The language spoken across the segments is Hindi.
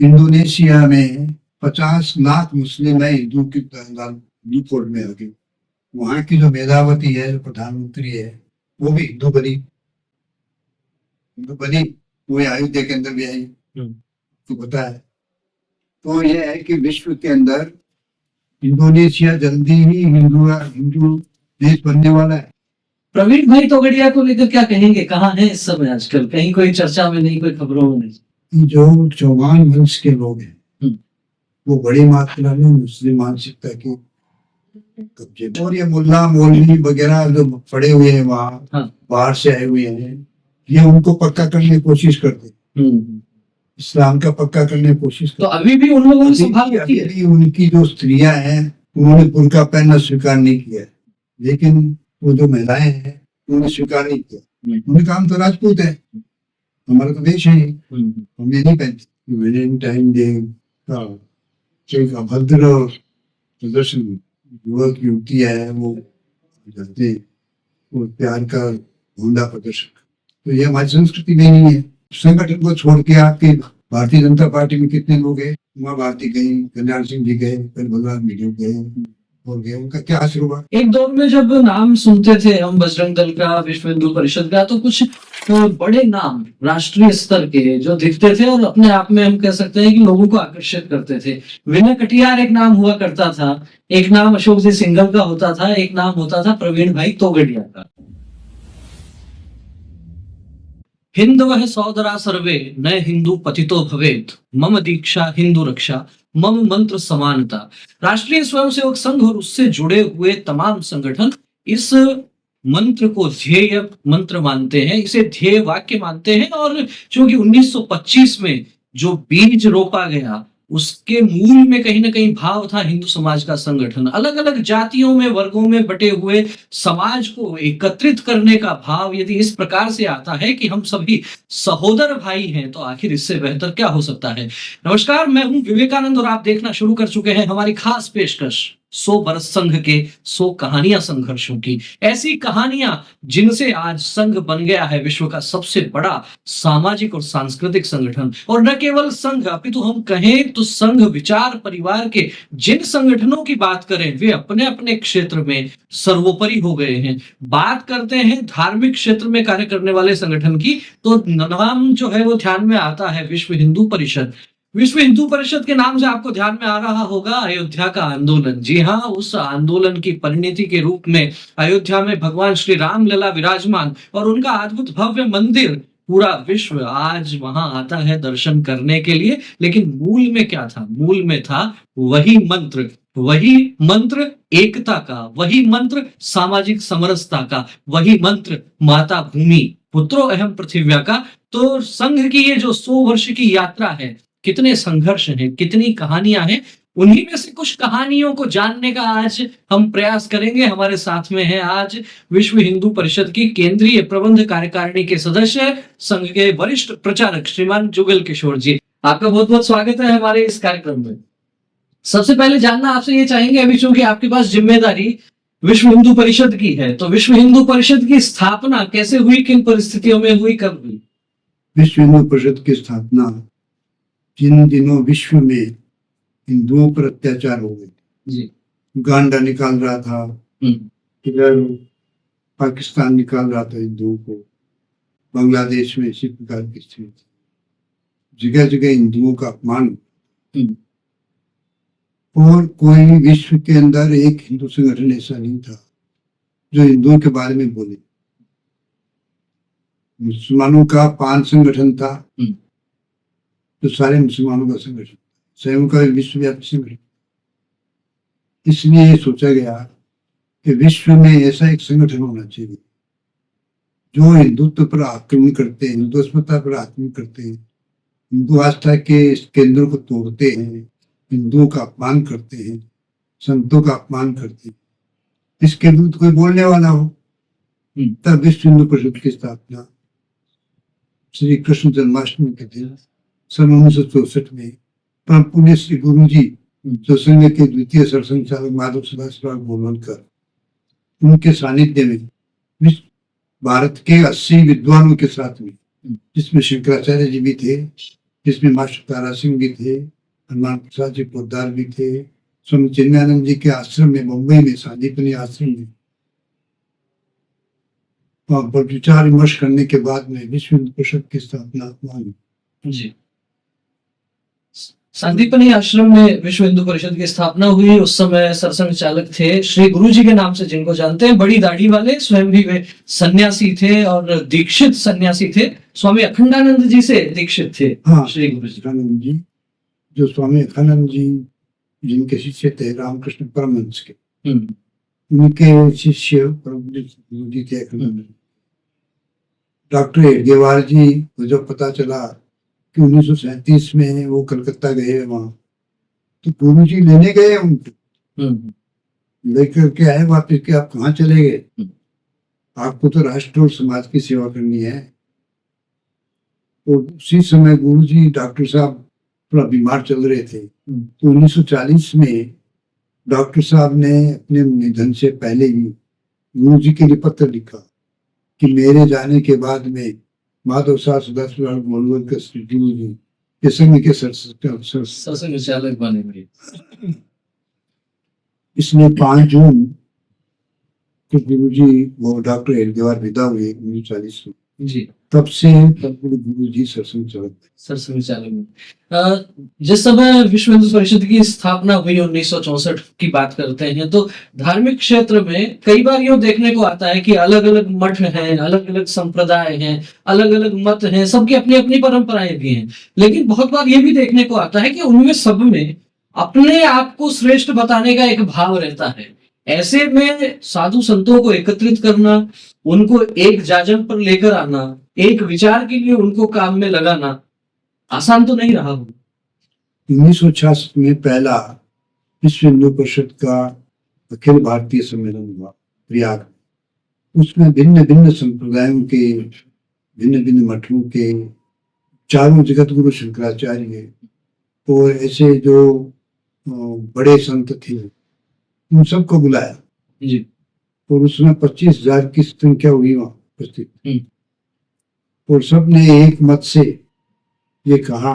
इंडोनेशिया में 50 लाख मुस्लिम है हिंदू कोड में आ गई। वहां की जो मेधावती है, जो प्रधानमंत्री है, वो भी हिंदू बनी। वो अयोध्या के अंदर भी आई, तो पता है। तो ये है कि विश्व के अंदर इंडोनेशिया जल्दी ही हिंदू देश बनने वाला है। प्रवीण भाई तोगड़िया को लेकर क्या कहेंगे? कहाँ है इस समय आजकल? कहीं कोई चर्चा में नहीं, कोई खबरों में नहीं। जो चौहान वंश के लोग हैं वो बड़ी मात्रा में मुस्लिम मानसिकता की कब्जे, और ये मुल्ला मौलवी वगैरह जो पड़े हुए हैं वहाँ, बाहर से आए हुए हैं, ये उनको पक्का करने की कोशिश करते, इस्लाम का पक्का करने की कोशिश करते। तो अभी भी उन लोगों ने अभी उनकी जो स्त्रियां हैं उन्होंने बुर्का पहनना स्वीकार नहीं किया, लेकिन वो जो महिलाएं हैं उन्होंने स्वीकार नहीं किया। उन्होंने कहा हम तो राजपूत है, हमारा तो देश है, हम ये नहीं पहनते। वैलेंटाइन डे का एक अभद्र प्रदर्शन युवक युवतियां है वो करते, वो प्यार का भूंडा प्रदर्शन। तो ये हमारी संस्कृति में नहीं है। संगठन को छोड़ के आपके भारतीय जनता पार्टी में कितने लोग हैं? उमा भारती गई, कल्याण सिंह जी गए, फिर भगवान वीडियो गए और गए, उनका क्या असर हुआ? एक दौर में जब नाम सुनते थे हम बजरंग दल का, विश्व हिंदू परिषद का, तो कुछ बड़े नाम राष्ट्रीय स्तर के जो दिखते थे और अपने आप में हम कह सकते हैं कि लोगों को आकर्षित करते थे। विनय कटियार एक नाम हुआ करता था, एक नाम अशोक जी सिंघल का होता था, एक नाम होता था प्रवीण भाई तोगड़िया का। हिंदवः सोदरा सर्वे न हिंदू पतितो भवेत्, मम दीक्षा हिंदू रक्षा, मम मंत्र समानता। राष्ट्रीय स्वयंसेवक संघ और उससे जुड़े हुए तमाम संगठन इस मंत्र को ध्येय मंत्र मानते हैं, इसे ध्येय वाक्य मानते हैं। और चूंकि 1925 में जो बीज रोपा गया उसके मूल में कहीं ना कहीं भाव था हिंदू समाज का संगठन। अलग अलग जातियों में, वर्गों में बटे हुए समाज को एकत्रित करने का भाव यदि इस प्रकार से आता है कि हम सभी सहोदर भाई हैं, तो आखिर इससे बेहतर क्या हो सकता है। नमस्कार, मैं हूं विवेकानंद और आप देखना शुरू कर चुके हैं हमारी खास पेशकश 100 बरस संघ के 100 कहानियां संघर्षों की। ऐसी कहानियां जिनसे आज संघ बन गया है विश्व का सबसे बड़ा सामाजिक और सांस्कृतिक संगठन। और न केवल संघ, अपितु हम कहें तो संघ विचार परिवार के जिन संगठनों की बात करें वे अपने अपने क्षेत्र में सर्वोपरि हो गए हैं। बात करते हैं धार्मिक क्षेत्र में कार्य करने वाले संगठन की, तो नाम जो है वो ध्यान में आता है विश्व हिंदू परिषद। विश्व हिंदू परिषद के नाम से आपको ध्यान में आ रहा होगा अयोध्या का आंदोलन। जी हाँ, उस आंदोलन की परिणति के रूप में अयोध्या में भगवान श्री राम लला विराजमान और उनका अद्भुत भव्य मंदिर, पूरा विश्व आज वहां आता है दर्शन करने के लिए। लेकिन मूल में क्या था? मूल में था वही मंत्र एकता का, वही मंत्र सामाजिक समरसता का, वही मंत्र माता भूमि पुत्रो अहम पृथिव्या का। तो संघ की ये जो 100 वर्ष की यात्रा है, कितने संघर्ष हैं, कितनी कहानियां हैं, उन्हीं में से कुछ कहानियों को जानने का आज हम प्रयास करेंगे। हमारे साथ में है आज विश्व हिंदू परिषद की केंद्रीय प्रबंध कार्यकारिणी के सदस्य, संघ के वरिष्ठ प्रचारक श्रीमान जुगल किशोर जी। आपका बहुत बहुत स्वागत है हमारे इस कार्यक्रम में। सबसे पहले जानना आपसे ये चाहेंगे, अभी चूंकि आपके पास जिम्मेदारी विश्व हिंदू परिषद की है, तो विश्व हिंदू परिषद की स्थापना कैसे हुई, किन परिस्थितियों में हुई, कब हुई? विश्व हिंदू परिषद की स्थापना जिन दिनों विश्व में हिंदुओं पर अत्याचार हो गए, उगांडा निकाल रहा था, इधर पाकिस्तान निकाल रहा था हिंदुओं को, बांग्लादेश में इसी प्रकार की स्थिति, जगह जगह हिंदुओं का अपमान, और कोई विश्व के अंदर एक हिंदू संगठन ऐसा नहीं था जो हिंदुओं के बारे में बोले। मुसलमानों का 5 संगठन था जो सारे मुसलमानों का संगठन, स्वयं का विश्वव्यापी संगठन। इसलिए सोचा गया कि विश्व में ऐसा एक संगठन होना चाहिए जो हिंदुत्व पर आक्रमण करते हैं, हिंदू अस्मिता पर आक्रमण करते हैं, हिंदू आस्था के केंद्रों को तोड़ते हैं, हिंदुओं का अपमान करते हैं, संतों का अपमान करते हैं, इसके विरुद्ध कोई बोलने वाला हो। तब विश्व हिंदू परिषद की स्थापना श्री कृष्ण जन्माष्टमी के दिन सन 1964 में परम पुण्य श्री गुरु जी जो संघ के द्वितीय सरसंघचालक माधव सुभाष गोलवलकर, उनके सानिध्य में भारत के 80 विद्वानों के साथ में, जिसमें शंकराचार्य जी भी थे, जिसमें मास्टर तारा सिंह भी थे, हनुमान प्रसाद जी पोद्दार भी थे, स्वामी चिन्मयानंद जी के आश्रम में मुंबई में सांदीपनि आश्रम में वहाँ पर विचार विमर्श करने के बाद में विश्व हिंदू परिषद की स्थापना हुई। जी, संदीपनी आश्रम में विश्व हिंदू परिषद की स्थापना हुई। उस समय सरसंघ चालक थे श्री गुरु जी के नाम से, जिनको जानते हैं, बड़ी दाढ़ी वाले, स्वयं भी वे सन्यासी थे और दीक्षित सन्यासी थे। स्वामी अखंडानंद जी से दीक्षित थे। हाँ, श्री गुरु जी अखंडानंद जी, जो स्वामी अखंडानंद जी जिनके शिष्य थे रामकृष्ण परमहंस के, उनके शिष्य गुरु जी थे अखंडानंद। डॉक्टर हेडगेवार जी को जब पता चला कि 1937 में वो कलकत्ता गए वहां, तो गुरु जी लेने गए उनको, लेकर के आए वापिस के, आप कहाँ चले गए, आपको तो राष्ट्र और समाज की सेवा करनी है। तो उसी समय गुरु जी, डॉक्टर साहब थोड़ा बीमार चल रहे थे, तो 1940 में डॉक्टर साहब ने अपने निधन से पहले ही गुरु जी के लिए पत्र लिखा कि मेरे जाने के बाद में माधव साहब सदाशिव गोलवल के गुरु जी के संघ के सरसंघ चालक बने। इसलिए 5 जून को गुरु जी वो डॉक्टर हेडगेवार विदा हुए 1940 में। जी, तब से गुरु जी सरसंघ चालक में जिस समय विश्व हिंदू परिषद की स्थापना हुई 1964 की बात करते हैं, तो धार्मिक क्षेत्र में कई बार यूं देखने को आता है कि अलग अलग मठ हैं, अलग अलग संप्रदाय हैं, अलग अलग मत हैं, सबकी अपनी अपनी परंपराएं भी हैं। लेकिन बहुत बार ये भी देखने को आता है कि उनमें सब में अपने आप को श्रेष्ठ बताने का एक भाव रहता है। ऐसे में साधु संतों को एकत्रित करना, उनको एक जाजम पर लेकर आना, एक विचार के लिए उनको काम में लगाना आसान तो नहीं रहा। 1966 में पहला विश्व हिंदू परिषद का अखिल भारतीय सम्मेलन हुआ प्रयाग। उसमें भिन्न भिन्न संप्रदायों के, भिन्न भिन्न मठों के, चारों जगत गुरु शंकराचार्य और ऐसे जो बड़े संत थे, उन सबको बुलाया जी। और उसमें 25,000 की संख्या हुई वहां उपस्थित। और सबने एक मत से ये कहा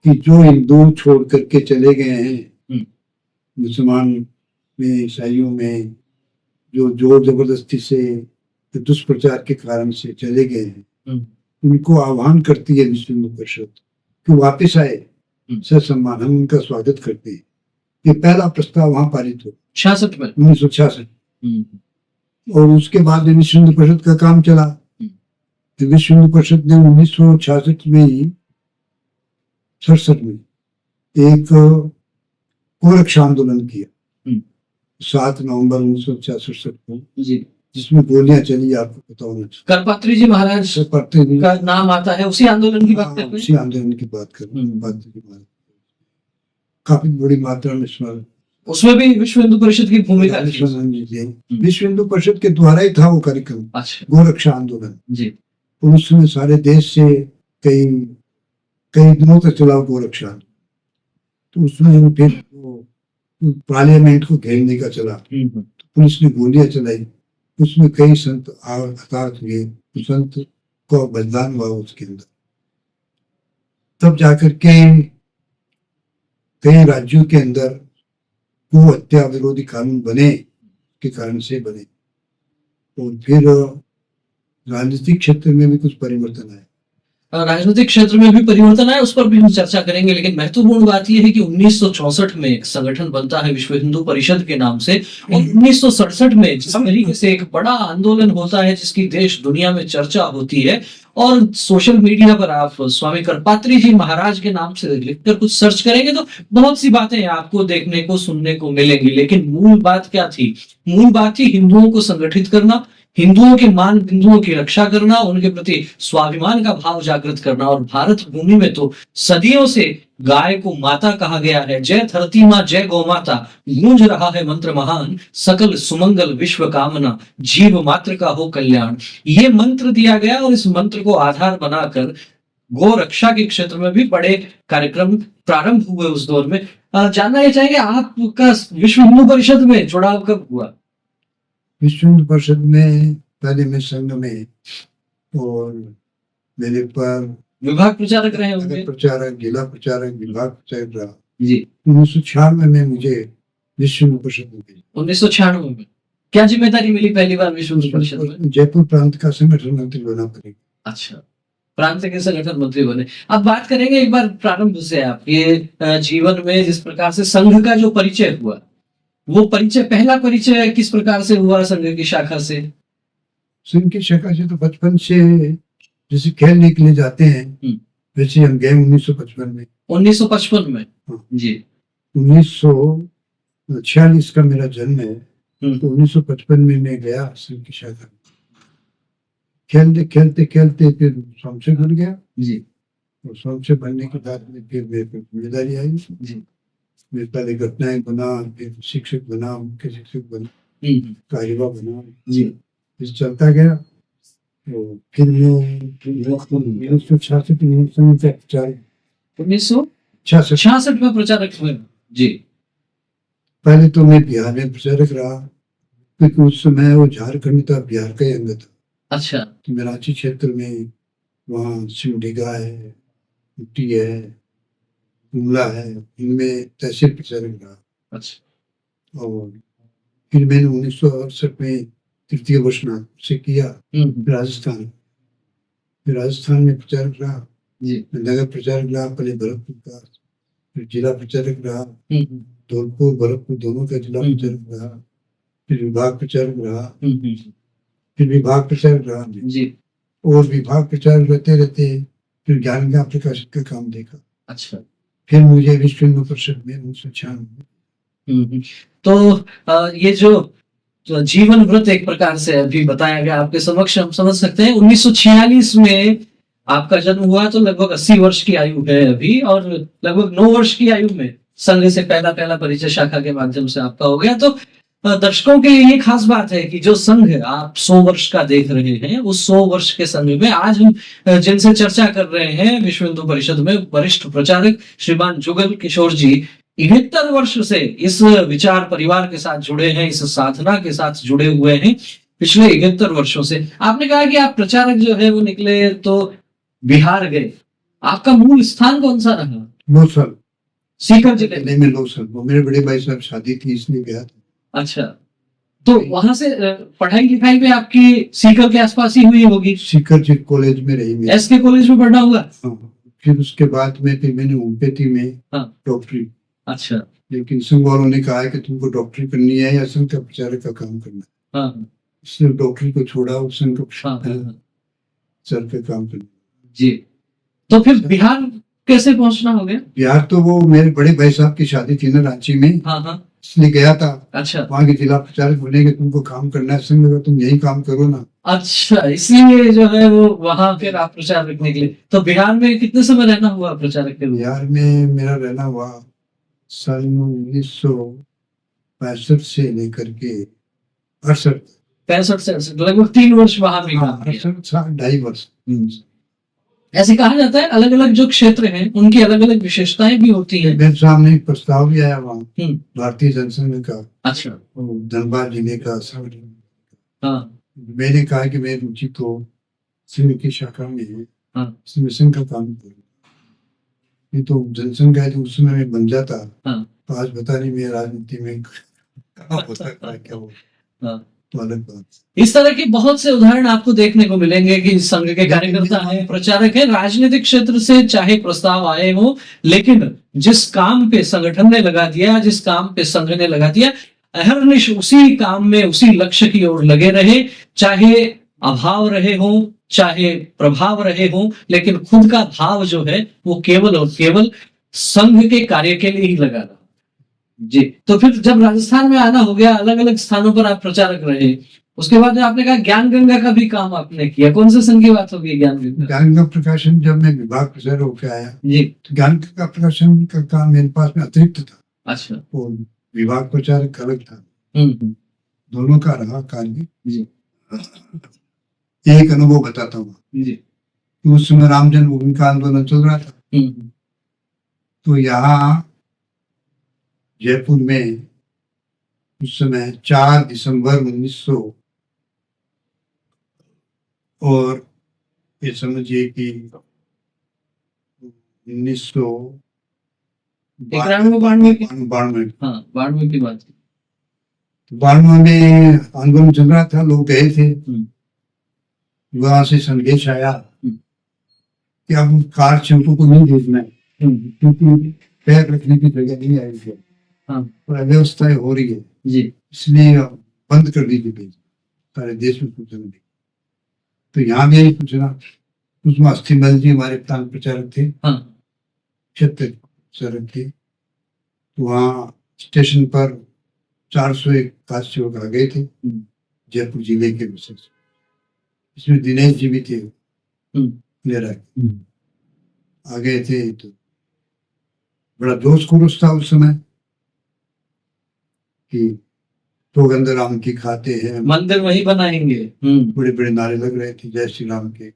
कि जो हिंदू छोड़ करके चले गए हैं, मुसलमान में, ईसाइयों में, जो जोर जबरदस्ती से, दुष्प्रचार के कारण से चले गए हैं, उनको आह्वान करती है विश्व हिंदू परिषद कि वापिस आए, ससम्मान, हम उनका स्वागत करते हैं। ये पहला प्रस्ताव वहां पारित हुआ 66 में, 1966। और उसके बाद विश्व हिंदू परिषद का काम चला। तो विश्व हिंदू परिषद ने 1966 में ही 67 में एक गोरक्षा आंदोलन किया 7 नवंबर 1966 को, जिसमें गोलियां चली, आपको पता होना चाहिए। करपात्री जी महाराज का नाम आता है, उसी आंदोलन की बात करते हैं। उसी आंदोलन की बात कर रहे हैं। काफी बड़ी मात्रा में उसमें भी विश्व हिंदू परिषद की भूमिका थी। विश्व हिंदू परिषद के द्वारा ही था वो कार्यक्रम, गोरक्षा आंदोलन जी। और उसमें सारे देश से कई दिनों तक चला गोरक्षा। तो उसमें फिर पार्लियामेंट को घेरने का चला, तो पुलिस ने गोलियां चलाई, उसमें कई संत हताहत हुए, संत को बलिदान हुआ उसके अंदर। तब जाकर के कई राज्यों के अंदर गो हत्या विरोधी कानून बने, के कारण से बने। और फिर राजनीतिक क्षेत्र में भी कुछ परिवर्तन आए। राजनीतिक क्षेत्र में भी परिवर्तन आया, उस पर भी हम चर्चा करेंगे। लेकिन महत्वपूर्ण बात यह है कि 1964 में एक संगठन बनता है विश्व हिंदू परिषद के नाम से, और 1967 में जिस तरीके से एक बड़ा आंदोलन होता है जिसकी देश दुनिया में चर्चा होती है, और सोशल मीडिया पर आप स्वामी करपात्री जी महाराज के नाम से लिखकर कुछ सर्च करेंगे तो बहुत सी बातें आपको देखने को, सुनने को मिलेंगी। लेकिन मूल बात क्या थी? मूल बात थी हिंदुओं को संगठित करना, हिंदुओं के मान बिंदुओं की रक्षा करना, उनके प्रति स्वाभिमान का भाव जागृत करना। और भारत भूमि में तो सदियों से गाय को माता कहा गया है। जय धरती माँ, जय गौ माता, गूंज रहा है मंत्र महान, सकल सुमंगल विश्व कामना, जीव मात्र का हो कल्याण। ये मंत्र दिया गया और इस मंत्र को आधार बनाकर गौ रक्षा के क्षेत्र में भी बड़े कार्यक्रम प्रारंभ हुए उस दौर में। जानना ये चाहेंगे आपका विश्व हिंदू परिषद में जुड़ाव कब हुआ? विश्व हिंदू परिषद में पहले मैं संघ में, और मेरे पर विभाग प्रचारक रहे नगर होंगे। प्रचारक, जिला प्रचारक, विभाग प्रचारक रहा। जी 1996 में मुझे विश्व हिंदू परिषद में भेजा। 1996 में क्या जिम्मेदारी मिली पहली बार विश्व हिंदू परिषद में? जयपुर प्रांत का संगठन मंत्री बना पड़ेगा। अच्छा, प्रांत के संगठन मंत्री बने। अब बात करेंगे एक बार प्रारंभ से आपके जीवन में जिस प्रकार से संघ का जो परिचय हुआ, वो परिचय, पहला परिचय किस प्रकार से हुआ संघ की शाखा से? संघ की शाखा से तो बचपन से जैसे खेलने के लिए जाते हैं वैसे हम गए 1955 में। 1955 में हाँ। जी 1946 का मेरा जन्म है, तो 1955 में मैं गया संघ की शाखा। खेलते खेलते खेलते फिर संसद बन गया जी और संसद बनने के बाद में फिर मेरे पे जिम्मेदारी आई जी मैं पहले घटनाएं बना, फिर शिक्षक बना, मुख्य शिक्षक बना, कार्यवाह बना जी फिर चलता गया। तो फिर मैं 1966 में संघ का प्रचारक 1966 में प्रचारक हुए जी। पहले तो मैं बिहार में प्रचारक रहा क्योंकि उस समय वो झारखंड था, बिहार का ही अंग था। अच्छा तो मैं रांची क्षेत्र में वहाँ सिमडेगा है, कुट्टी है, जुमला है, इनमें तहसील प्रचारक रहा। अच्छा और फिर मैंने 1968 में तृतीय वर्ष से किया राजस्थान में प्रचारक रहा जी नगर प्रचारक रहा, पहले भरतपुर का, फिर जिला प्रचारक रहा, धौलपुर भरतपुर दोनों का जिला प्रचारक रहा, फिर विभाग प्रचारक रहा, फिर विभाग प्रचारक रहा जी और विभाग प्रचारक रहते रहते फिर ज्ञान का प्रकाशन का काम देखा। अच्छा फिर मुझे विश्व हिंदू परिषद में 1996 तो ये जो जीवन व्रत एक प्रकार से अभी बताया गया आपके समक्ष, हम समझ सकते हैं 1946 में आपका जन्म हुआ, तो लगभग 80 वर्ष की आयु है अभी, और लगभग 9 वर्ष की आयु में संघ से पहला परिचय शाखा के माध्यम से आपका हो गया। तो दर्शकों के लिए ये खास बात है कि जो संघ आप 100 वर्ष का देख रहे हैं, उस 100 वर्ष के संघ में आज हम जिनसे चर्चा कर रहे हैं विश्व हिंदू परिषद में वरिष्ठ प्रचारक श्रीमान जुगल किशोर जी 71 वर्ष से इस विचार परिवार के साथ जुड़े हैं, इस साधना के साथ जुड़े हुए हैं पिछले 71 वर्षों से। आपने कहा कि आप प्रचारक जो है वो निकले तो बिहार गए, आपका मूल स्थान कौन सा रहा? लोसल, सीकर जिले में लोसल। वो मेरे बड़े भाई साहब शादी थी इसलिए गया था। अच्छा, तो वहां से पढ़ाई लिखाई में आपकी सीकर के आसपास ही हुई होगी? सीकर कॉलेज में रही मैं। एसके कॉलेज में पढ़ना हुआ? फिर उसके बाद में फिर मैंने होम्योपैथी में डॉक्टरी। अच्छा, लेकिन संघ वालों ने कहा कि तुमको डॉक्टरी करनी है या संघ का प्रचारक का काम करना है, इसलिए डॉक्टरी को छोड़ा और संघ का सर पे काम करना जी। तो फिर बिहार कैसे पहुंचना हो गया? बिहार तो वो मेरे बड़े भाई साहब की शादी थी ना रांची में, इसलिए गया था। अच्छा, वहाँ के जिला प्रचारक बनेंगे, तुमको काम करना है संघ का, तुम यही काम करो ना। अच्छा, इसलिए जो है वो वहां फिर आप प्रचारक निकले। तो बिहार में कितने समय रहना हुआ प्रचारक के? बिहार में मेरा रहना हुआ सन 1965 से लेकर के 68 से लगभग 3 वर्ष वहां भी काम किया। 2.5 वर्ष। ऐसे कहा जाता है अलग अलग जो क्षेत्र हैं उनकी अलग अलग विशेषताएं भी होती हैं। मेरे सामने एक प्रस्ताव भी आया वहाँ भारतीय जनसंघ का। अच्छा, धनबाद जिले का मैंने कहा कि मेरी रुचि तो संघ की शाखा में है, इसमें संघ का काम करूँ। ये तो जनसंघ का उस समय में बन जाता, तो आज बता नहीं मैं राजनीति में क्या हो। इस तरह के बहुत से उदाहरण आपको देखने को मिलेंगे कि संघ के कार्यकर्ता हैं, प्रचारक हैं, राजनीतिक क्षेत्र से चाहे प्रस्ताव आए हो, लेकिन जिस काम पे संगठन ने लगा दिया, जिस काम पे संघ ने लगा दिया, अहर्निश उसी काम में, उसी लक्ष्य की ओर लगे रहे, चाहे अभाव रहे हो, चाहे प्रभाव रहे हो, लेकिन खुद का भाव जो है वो केवल और केवल संघ के कार्य के लिए ही लगा रहा जी। तो फिर जब राजस्थान में आना हो गया, अलग अलग स्थानों पर आप प्रचारक रहे, उसके बाद आपने कहा ज्ञान गंगा का भी काम आपने किया। कौन से संघ की बात होगी? ज्ञान गंगा प्रकाशन जब मैं विभाग प्रचारक होकर आया जी, तो ज्ञान गंगा प्रकाशन का काम मेरे पास में अतिरिक्त था। अच्छा, और विभाग प्रचारक अलग था। दोनों का रहा कार्य जी। एक अनुभव बताता हूँ जी। उस समय राम जन्मभूमि का आंदोलन चल रहा था, तो यहाँ जयपुर में उस समय 4 दिसंबर 1900 और ये समझिए कि 91 की 92 हाँ 92 की बात है। 92 में आंदोलन चल रहा था, लोग गए थे, हम्म, वहां से संदेश आया हम्म, कि अब कार चिंटू को नहीं भेजना है, हम्म, क्योंकि पैर रखने की जगह नहीं आई है हाँ और अव्यवस्थाएं हो रही है, जी इसलिए अब बंद कर दीजिए भेज, सारे देश में सूचना दी। तो यहाँ भी यही सूचना, उसमें अस्थिमल जी हमारे प्रांत प्रचारक थे, हाँ क्षेत्र प्रचारक थे, तो वहाँ स्टेशन पर 401 कांस्टेबल आ गए थे जयपुर जिले के विशेष, इसमें दिनेश जी भी थे, मेरा आ गए थे। तो बड़ा जोश खरोश था उस समय कि सौगंध राम की खाते हैं, मंदिर वही बनाएंगे। बड़े बड़े नारे लग रहे थे जय श्री राम के।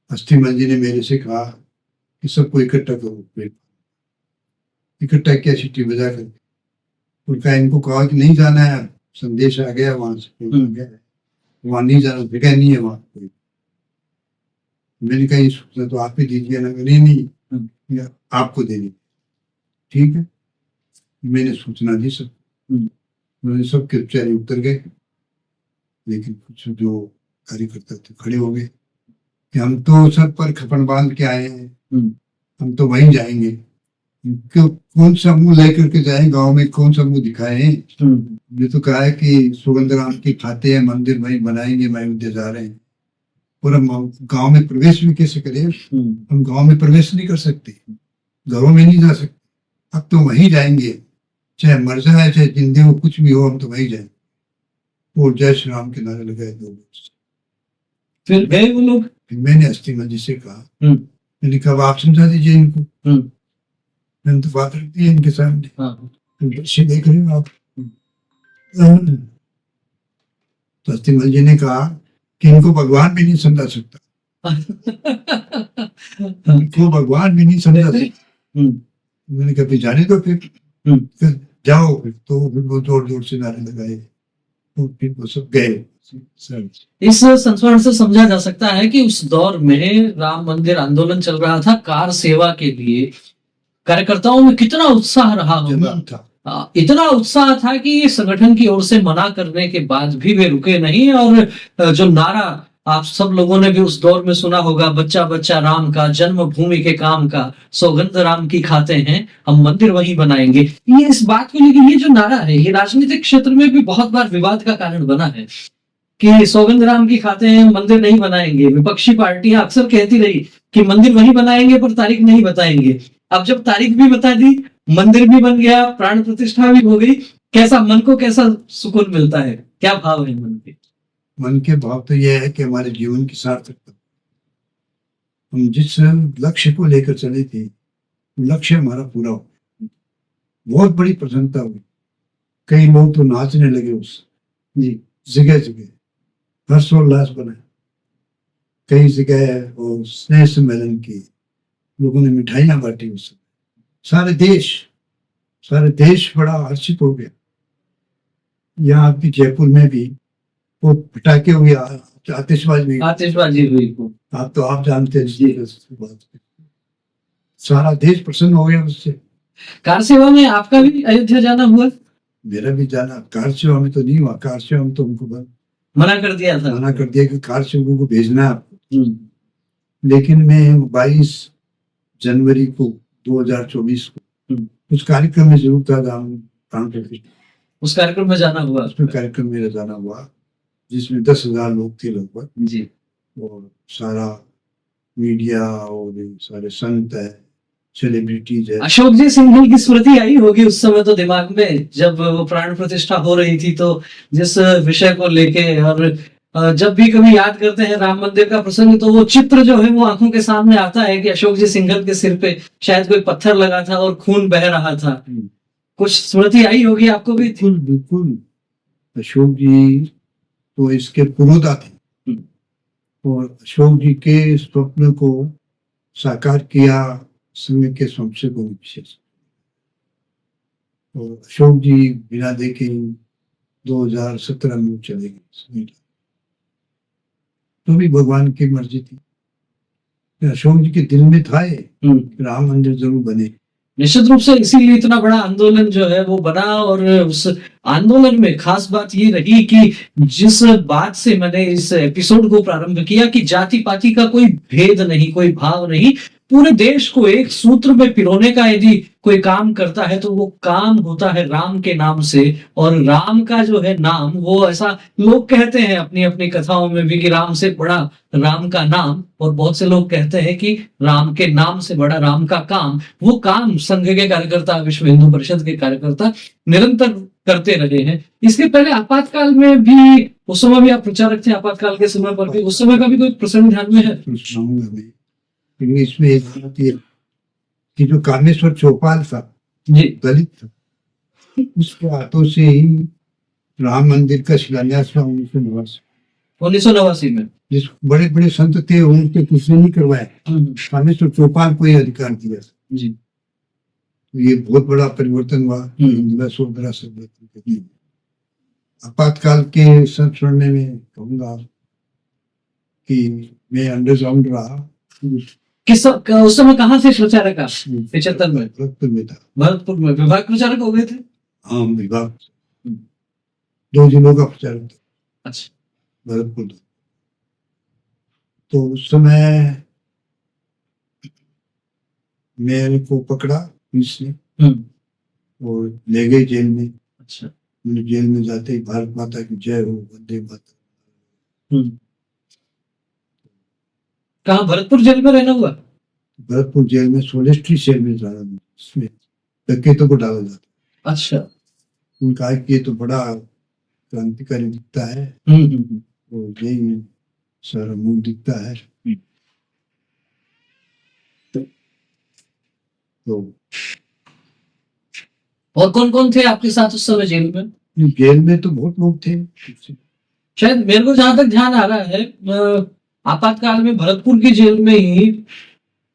अस्थिमल जी ने मेरे से कहा कि सबको इकट्ठा करो, इकट्ठा किया सीटी बजा कर, उनका इनको कहा कि नहीं जाना है, संदेश आ गया वहां से, वहां नहीं जाना, जगह नहीं है वहां कोई। मैंने कहा ये सूचना तो आप ही दीजिए ना, नहीं आपको देनी, ठीक है। मैंने सूचना दी सब, उन्होंने सबके बेचारे उतर गए, लेकिन कुछ जो कार्यकर्ता थे खड़े हो गए कि हम तो सर पर खपन बांध के आए हैं, हम तो वहीं जाएंगे, कौन सा मुंह लेकर के जाए, गांव में कौन सा मुंह दिखाए। ये तो कहा है कि सुगंध राम की खाते हैं, मंदिर वहीं बनाएंगे, अयोध्या जा रहे हैं, और हम गांव में प्रवेश भी कैसे करें, हम गांव में प्रवेश नहीं कर सकते, घरों में नहीं जा सकते, अब तो वहीं जाएंगे, चाहे मर जाए चाहे जिंदगी हो, कुछ भी हो, हम तो वहीं जाएंगे। और जय श्री राम के नारे लगाए 2 वर्ष। फिर गए वो लोग। मैंने अस्थिमल जी से कहा, मैंने कहा आप समझा दीजिए इनको, मैंने तो बात रख दी है इनके सामने, दृश्य देख रहे हो आप। तो अस्थिमल जी ने कहा कि इनको भगवान भी नहीं समझा सकता, इनको भगवान भी नहीं समझा सकता। मैंने कहा फिर जाने दो, फिर जाओ, फिर तो फिर वो जोर जोर से नारे लगाए, तो फिर वो सब गए। इस संस्मरण से समझा जा सकता है कि उस दौर में राम मंदिर आंदोलन चल रहा था, कार सेवा के लिए कार्यकर्ताओं में कितना उत्साह रहा होगा। इतना उत्साह था कि संगठन की ओर से मना करने के बाद भी वे रुके नहीं, और जो नारा आप सब लोगों ने भी उस दौर में सुना होगा, बच्चा बच्चा राम का, जन्मभूमि के काम का, सौगंध राम की खाते हैं, हम मंदिर वहीं बनाएंगे। ये इस बात को लेकर ये जो नारा है, ये राजनीतिक क्षेत्र में भी बहुत बार विवाद का कारण बना है कि सौगंध राम की खाते हैं, मंदिर नहीं बनाएंगे। विपक्षी पार्टियां अक्सर कहती रही कि मंदिर वहीं बनाएंगे पर तारीख नहीं बताएंगे। अब जब तारीख भी बता दी, मंदिर भी बन गया, प्राण प्रतिष्ठा भी हो गई, कैसा मन को कैसा सुकून मिलता है, क्या भाव है मन के? मन के भाव तो यह है कि हमारे जीवन की सार्थकता, हम जिस लक्ष्य को लेकर चले थे, लक्ष्य हमारा पूरा हो, बहुत बड़ी प्रसन्नता हुई। कई लोग तो नाचने लगे उस जी, जगह जगह हर्षोल्लास बना, कई जगह और स्नेह सम्मेलन की, लोगों ने मिठाइयां बांटी, उस सारे देश बड़ा हर्षित हो गया। यहाँ भी जयपुर में भी वो पटाखे हुए, आतिशबाजी हुई, आप जानते हैं, सारा देश प्रसन्न हो गया उससे। कार सेवा में आपका भी अयोध्या जाना हुआ? मेरा भी जाना, कार सेवा में तो नहीं हुआ, कार सेवा में तो उनको मना कर दिया था, मना कर दिया कि कार सेवकों को भेजना है आपको। लेकिन मैं 22 जनवरी को 2024 को उस कार्यक्रम में जरूर था, उस कार्यक्रम में जाना हुआ, उसमें कार्यक्रम मेरा जाना हुआ, जिसमें 10,000 लोग थे लगभग जी, और सारा मीडिया और सारे संत है, सेलिब्रिटीज है। अशोक जी सिंघल की स्मृति आई होगी उस समय तो दिमाग में, जब वो प्राण प्रतिष्ठा हो रही थी, तो जिस विषय को लेके, और जब भी कभी याद करते हैं राम मंदिर का प्रसंग, तो वो चित्र जो है वो आंखों के सामने आता है कि अशोक जी सिंघल के सिर पे शायद कोई पत्थर लगा था और खून बह रहा था। कुछ स्मृति आई होगी आपको भी? बिल्कुल। अशोक जी तो इसके पुरोधा थे, और अशोक जी के स्वप्न को साकार किया संघ के स्वयंसेवक को विशेष। और अशोक जी बिना देखे 2017 में चले गए। तो भी भगवान की मर्जी थी। अशोक जी के दिल में था ये कि राम मंदिर जरूर बने। निश्चित रूप से इसीलिए इतना बड़ा आंदोलन जो है वो बना, और उस आंदोलन में खास बात ये रही कि जिस बात से मैंने इस एपिसोड को प्रारंभ किया कि जाति पाति का कोई भेद नहीं, कोई भाव नहीं, पूरे देश को एक सूत्र में पिरोने का यदि कोई काम करता है तो वो काम होता है राम के नाम से। और राम का जो है नाम, वो ऐसा लोग कहते हैं अपनी अपनी कथाओं में भी कि राम से बड़ा राम का नाम, और बहुत से लोग कहते हैं कि राम के नाम से बड़ा राम का काम। वो काम संघ के कार्यकर्ता, विश्व हिंदू परिषद के कार्यकर्ता निरंतर करते रहे हैं। इसके पहले आपातकाल में भी, उस समय भी आप प्रचारक थे, आपातकाल के समय पर भी, उस समय का भी कोई प्रसंग ध्यान में है? सुनाऊंगा मैं, क्योंकि इसमें एक बात ये कि जो कामेश्वर चौपाल था, जी दलित था, उसके हाथों से ही राम मंदिर का शिलान्यास हुआ 1989 में। जिस बड़े बड़े संत थे उनके किसी ने नहीं करवाया, कामेश्वर चौपाल को ये अधिकार दिया। जी तो ये बहुत बड़ा परिवर्तन हुआ हिंदू सोदरा सभ्यता। आपातकाल के संस्मरण में कहूंगा कि मैं अंडरग्राउंड रहा। उस समय कहाँ से प्रचारक आप? 75 में भरतपुर में था। भरतपुर में विभाग प्रचारक हो गए थे? हाँ, विभाग 2 जिलों का प्रचारक था। अच्छा। भरतपुर। तो उस समय मेरे को पकड़ा पुलिस ने और ले गए जेल में। अच्छा। मैंने जेल में जाते ही भारत माता की जय हो, वंदे मातरम। कहाँ भरतपुर जेल में रहना हुआ? भरतपुर जेल में 16 सेल में रहा, इसमें डकैतों को डाला जाता। अच्छा। उन्होंने कहा कि ये तो बड़ा क्रांतिकारी दिखता है और यही सारा मूल दिखता है। तो और कौन कौन थे आपके साथ उस समय जेल में? जेल में तो बहुत लोग थे। शायद मेरे को जहां तक ध्यान आ रहा है, आपातकाल में भरतपुर की जेल में ही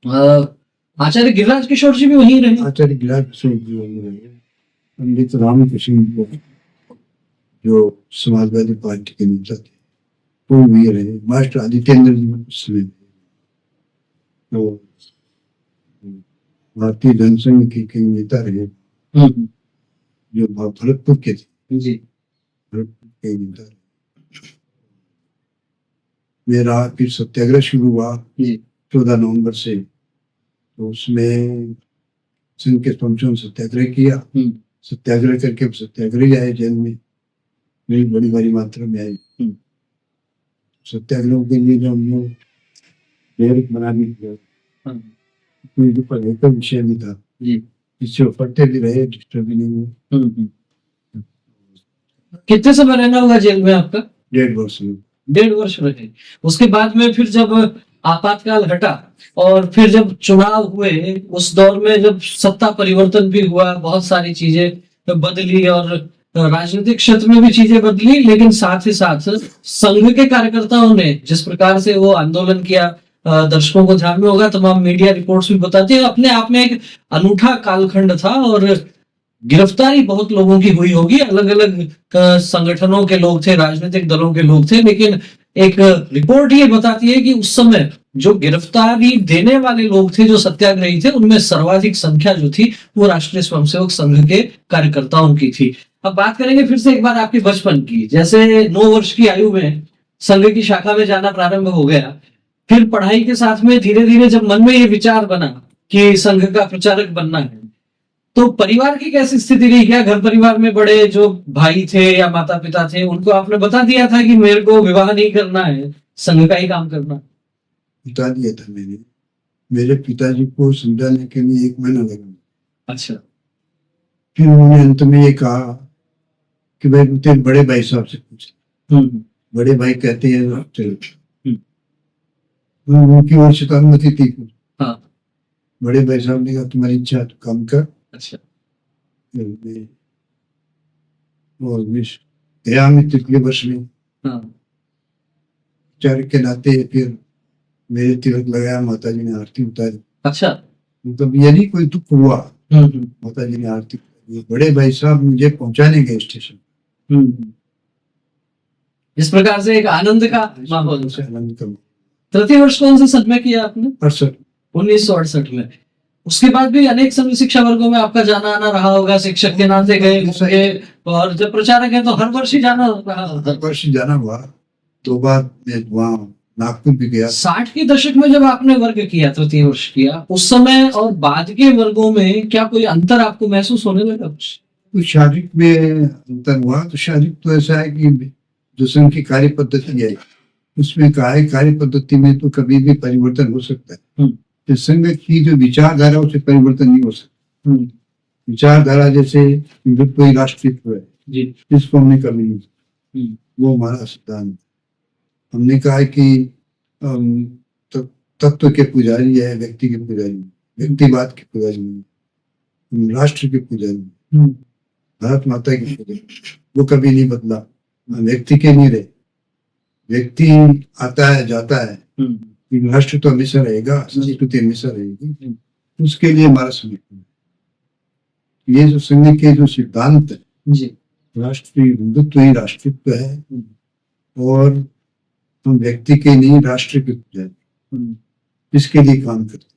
आचार्य गिरिराज किशोर जी भी वहीं रहे। आचार्य गिरिराज किशोर जी वहीं रहे। पंडित रामकृष्ण जो समाजवादी पार्टी के नेता थे वो वहीं रहे। मास्टर आदित्येंद्र जी उस समय तो भारतीय जनसंघ के कई नेता रहे जो भरतपुर के थे। जी भरतपुर के नेता रहे। मेरा फिर सत्याग्रह शुरू हुआ 14 नवंबर से। तो उसमें संघ के पंचों सत्याग्रह किया। सत्याग्रह करके सत्याग्रही आए जेल में, मेरी बड़ी भारी मात्रा में आई। सत्याग्रह के लिए जो हम लोग प्रेरक बना भी दिया, जो पढ़ाई का विषय भी था, जिससे पढ़ते भी रहे, डिस्टर्ब भी नहीं हुए। कितने समय रहना होगा जेल में आपका? 1.5 वर्ष में। 1.5 वर्ष रहे। उसके बाद में फिर जब आपातकाल हटा और फिर जब चुनाव हुए, उस दौर में जब सत्ता परिवर्तन भी हुआ, बहुत सारी चीजें बदली और राजनीतिक क्षेत्र में भी चीजें बदली, लेकिन साथ ही साथ संघ के कार्यकर्ताओं ने जिस प्रकार से वो आंदोलन किया, दर्शकों को ध्यान में होगा, तमाम मीडिया रिपोर्ट्स भी बताती है, अपने आप में एक अनूठा कालखंड था। और गिरफ्तारी बहुत लोगों की हुई होगी, अलग अलग संगठनों के लोग थे, राजनीतिक दलों के लोग थे, लेकिन एक रिपोर्ट ये बताती है कि उस समय जो गिरफ्तारी देने वाले लोग थे, जो सत्याग्रही थे, उनमें सर्वाधिक संख्या जो थी वो राष्ट्रीय स्वयंसेवक संघ के कार्यकर्ताओं की थी। अब बात करेंगे फिर से एक बार आपके बचपन की। जैसे 9 वर्ष की आयु में संघ की शाखा में जाना प्रारंभ हो गया, फिर पढ़ाई के साथ में धीरे धीरे जब मन में ये विचार बना कि संघ का प्रचारक बनना है, तो परिवार की कैसी स्थिति रही? क्या घर परिवार में बड़े जो भाई थे या माता पिता थे, उनको आपने बता दिया था कि मेरे को विवाह नहीं करना है, संघ का ही काम करना? बता दिया था मैंने। मेरे पिताजी को समझाने के लिए 1 महीना लगा। अच्छा। फिर उन्होंने अंत में ये कहा कि भाई तेरे बड़े भाई साहब से पूछ। बड़े भाई कहते हैं चलो। उनकी ओर से तो अनुमति थी। हाँ। बड़े भाई साहब ने कहा तुम्हारी इच्छा तो काम कर। अच्छा। और गया मैं पिछले वर्ष में। हाँ। चार के नाते फिर मेरे तिलक लगाया, माता जी ने आरती उतारी। अच्छा। मतलब ये नहीं कोई दुख हुआ, माता जी ने आरती उतारी। बड़े भाई साहब मुझे पहुंचाने गए स्टेशन। इस प्रकार से एक आनंद का माहौल से था। आनंद का तृतीय वर्ष कौन से सन में किया आपने? 68 1968 में। उसके बाद भी अनेक संघ शिक्षा वर्गों में आपका जाना आना रहा होगा, शिक्षक के नाते गए होंगे, और जब प्रचारक है तो हर वर्ष ही जाना रहा होगा। हर वर्ष जाना हुआ। 2 बार मैं वहाँ नागपुर भी गया। 60 के दशक में जब आपने वर्ग किया, तृतीय वर्ष किया, उस समय और बाद के वर्गों में क्या कोई अंतर आपको महसूस होने लगा कुछ? तो शारीरिक में अंतर हुआ। तो शारीरिक तो ऐसा है कि जो संघ की कार्य पद्धति है उसमें कार्य पद्धति में तो कभी भी परिवर्तन हो सकता है। तो संघ की जो विचारधारा उससे परिवर्तन नहीं हो सकता। विचारधारा जैसे हिंदुत्व ही राष्ट्रीयत्व है जी। इसको हमने कभी नहीं, वो हमारा सिद्धांत है। हमने कहा है कि तत्व के पुजारी है, व्यक्ति के पुजारी, व्यक्तिवाद के पुजारी नहीं, राष्ट्र के पुजारी, भारत माता की पुजारी। वो कभी नहीं बदला। व्यक्ति के नहीं रहे। व्यक्ति आता है जाता है, लेकिन राष्ट्र तो हमेशा रहेगा, संस्कृति हमेशा रहेगी। उसके लिए हमारा समर्पण है। ये जो संघ के जो सिद्धांत है जी, राष्ट्रीय हिंदुत्व ही राष्ट्रित्व है, और हम व्यक्ति के नहीं राष्ट्र के पुजारी, इसके लिए काम करते हैं।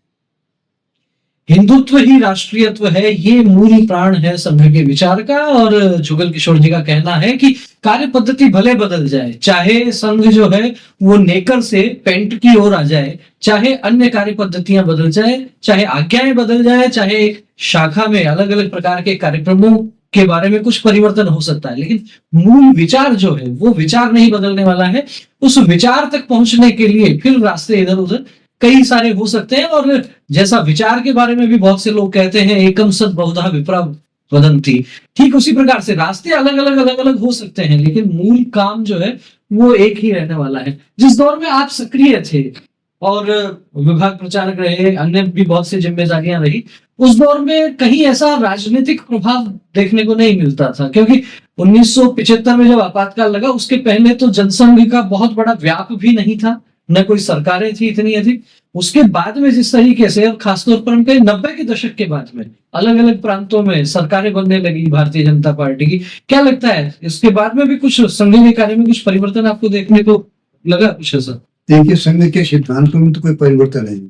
हिंदुत्व ही राष्ट्रीयत्व है, ये मूल प्राण है संघ के विचार का। और जुगल किशोर जी का कहना है कि कार्य पद्धति भले बदल जाए, चाहे संघ जो है वो नेकर से पेंट की ओर आ जाए, चाहे अन्य कार्य पद्धतियां बदल जाए, चाहे आज्ञाएं बदल जाए, चाहे शाखा में अलग अलग प्रकार के कार्यक्रमों के बारे में कुछ परिवर्तन हो सकता है, लेकिन मूल विचार जो है वो विचार नहीं बदलने वाला है। उस विचार तक पहुंचने के लिए फिर रास्ते इधर उधर कई सारे हो सकते हैं। और जैसा विचार के बारे में भी बहुत से लोग कहते हैं, एकम सद बहुधा विप्रा वदंती, ठीक उसी प्रकार से रास्ते अलग अलग हो सकते हैं, लेकिन मूल काम जो है वो एक ही रहने वाला है। जिस दौर में आप सक्रिय थे और विभाग प्रचारक रहे, अन्य भी बहुत सी जिम्मेदारियां रही, उस दौर में कहीं ऐसा राजनीतिक प्रभाव देखने को नहीं मिलता था, क्योंकि 1975 में जब आपातकाल लगा उसके पहले तो जनसंघ का बहुत बड़ा व्याप भी नहीं था, न कोई सरकारें थी इतनी अधिक। उसके बाद में जिस तरीके से, और खासतौर पर हम कहें 90 के दशक के बाद में अलग अलग प्रांतों में सरकारें बनने लगी भारतीय जनता पार्टी की, क्या लगता है इसके बाद में भी कुछ संघ के कार्य में कुछ परिवर्तन आपको देखने को लगा कुछ ऐसा? देखिए, संघ के सिद्धांतों में तो कोई परिवर्तन नहीं।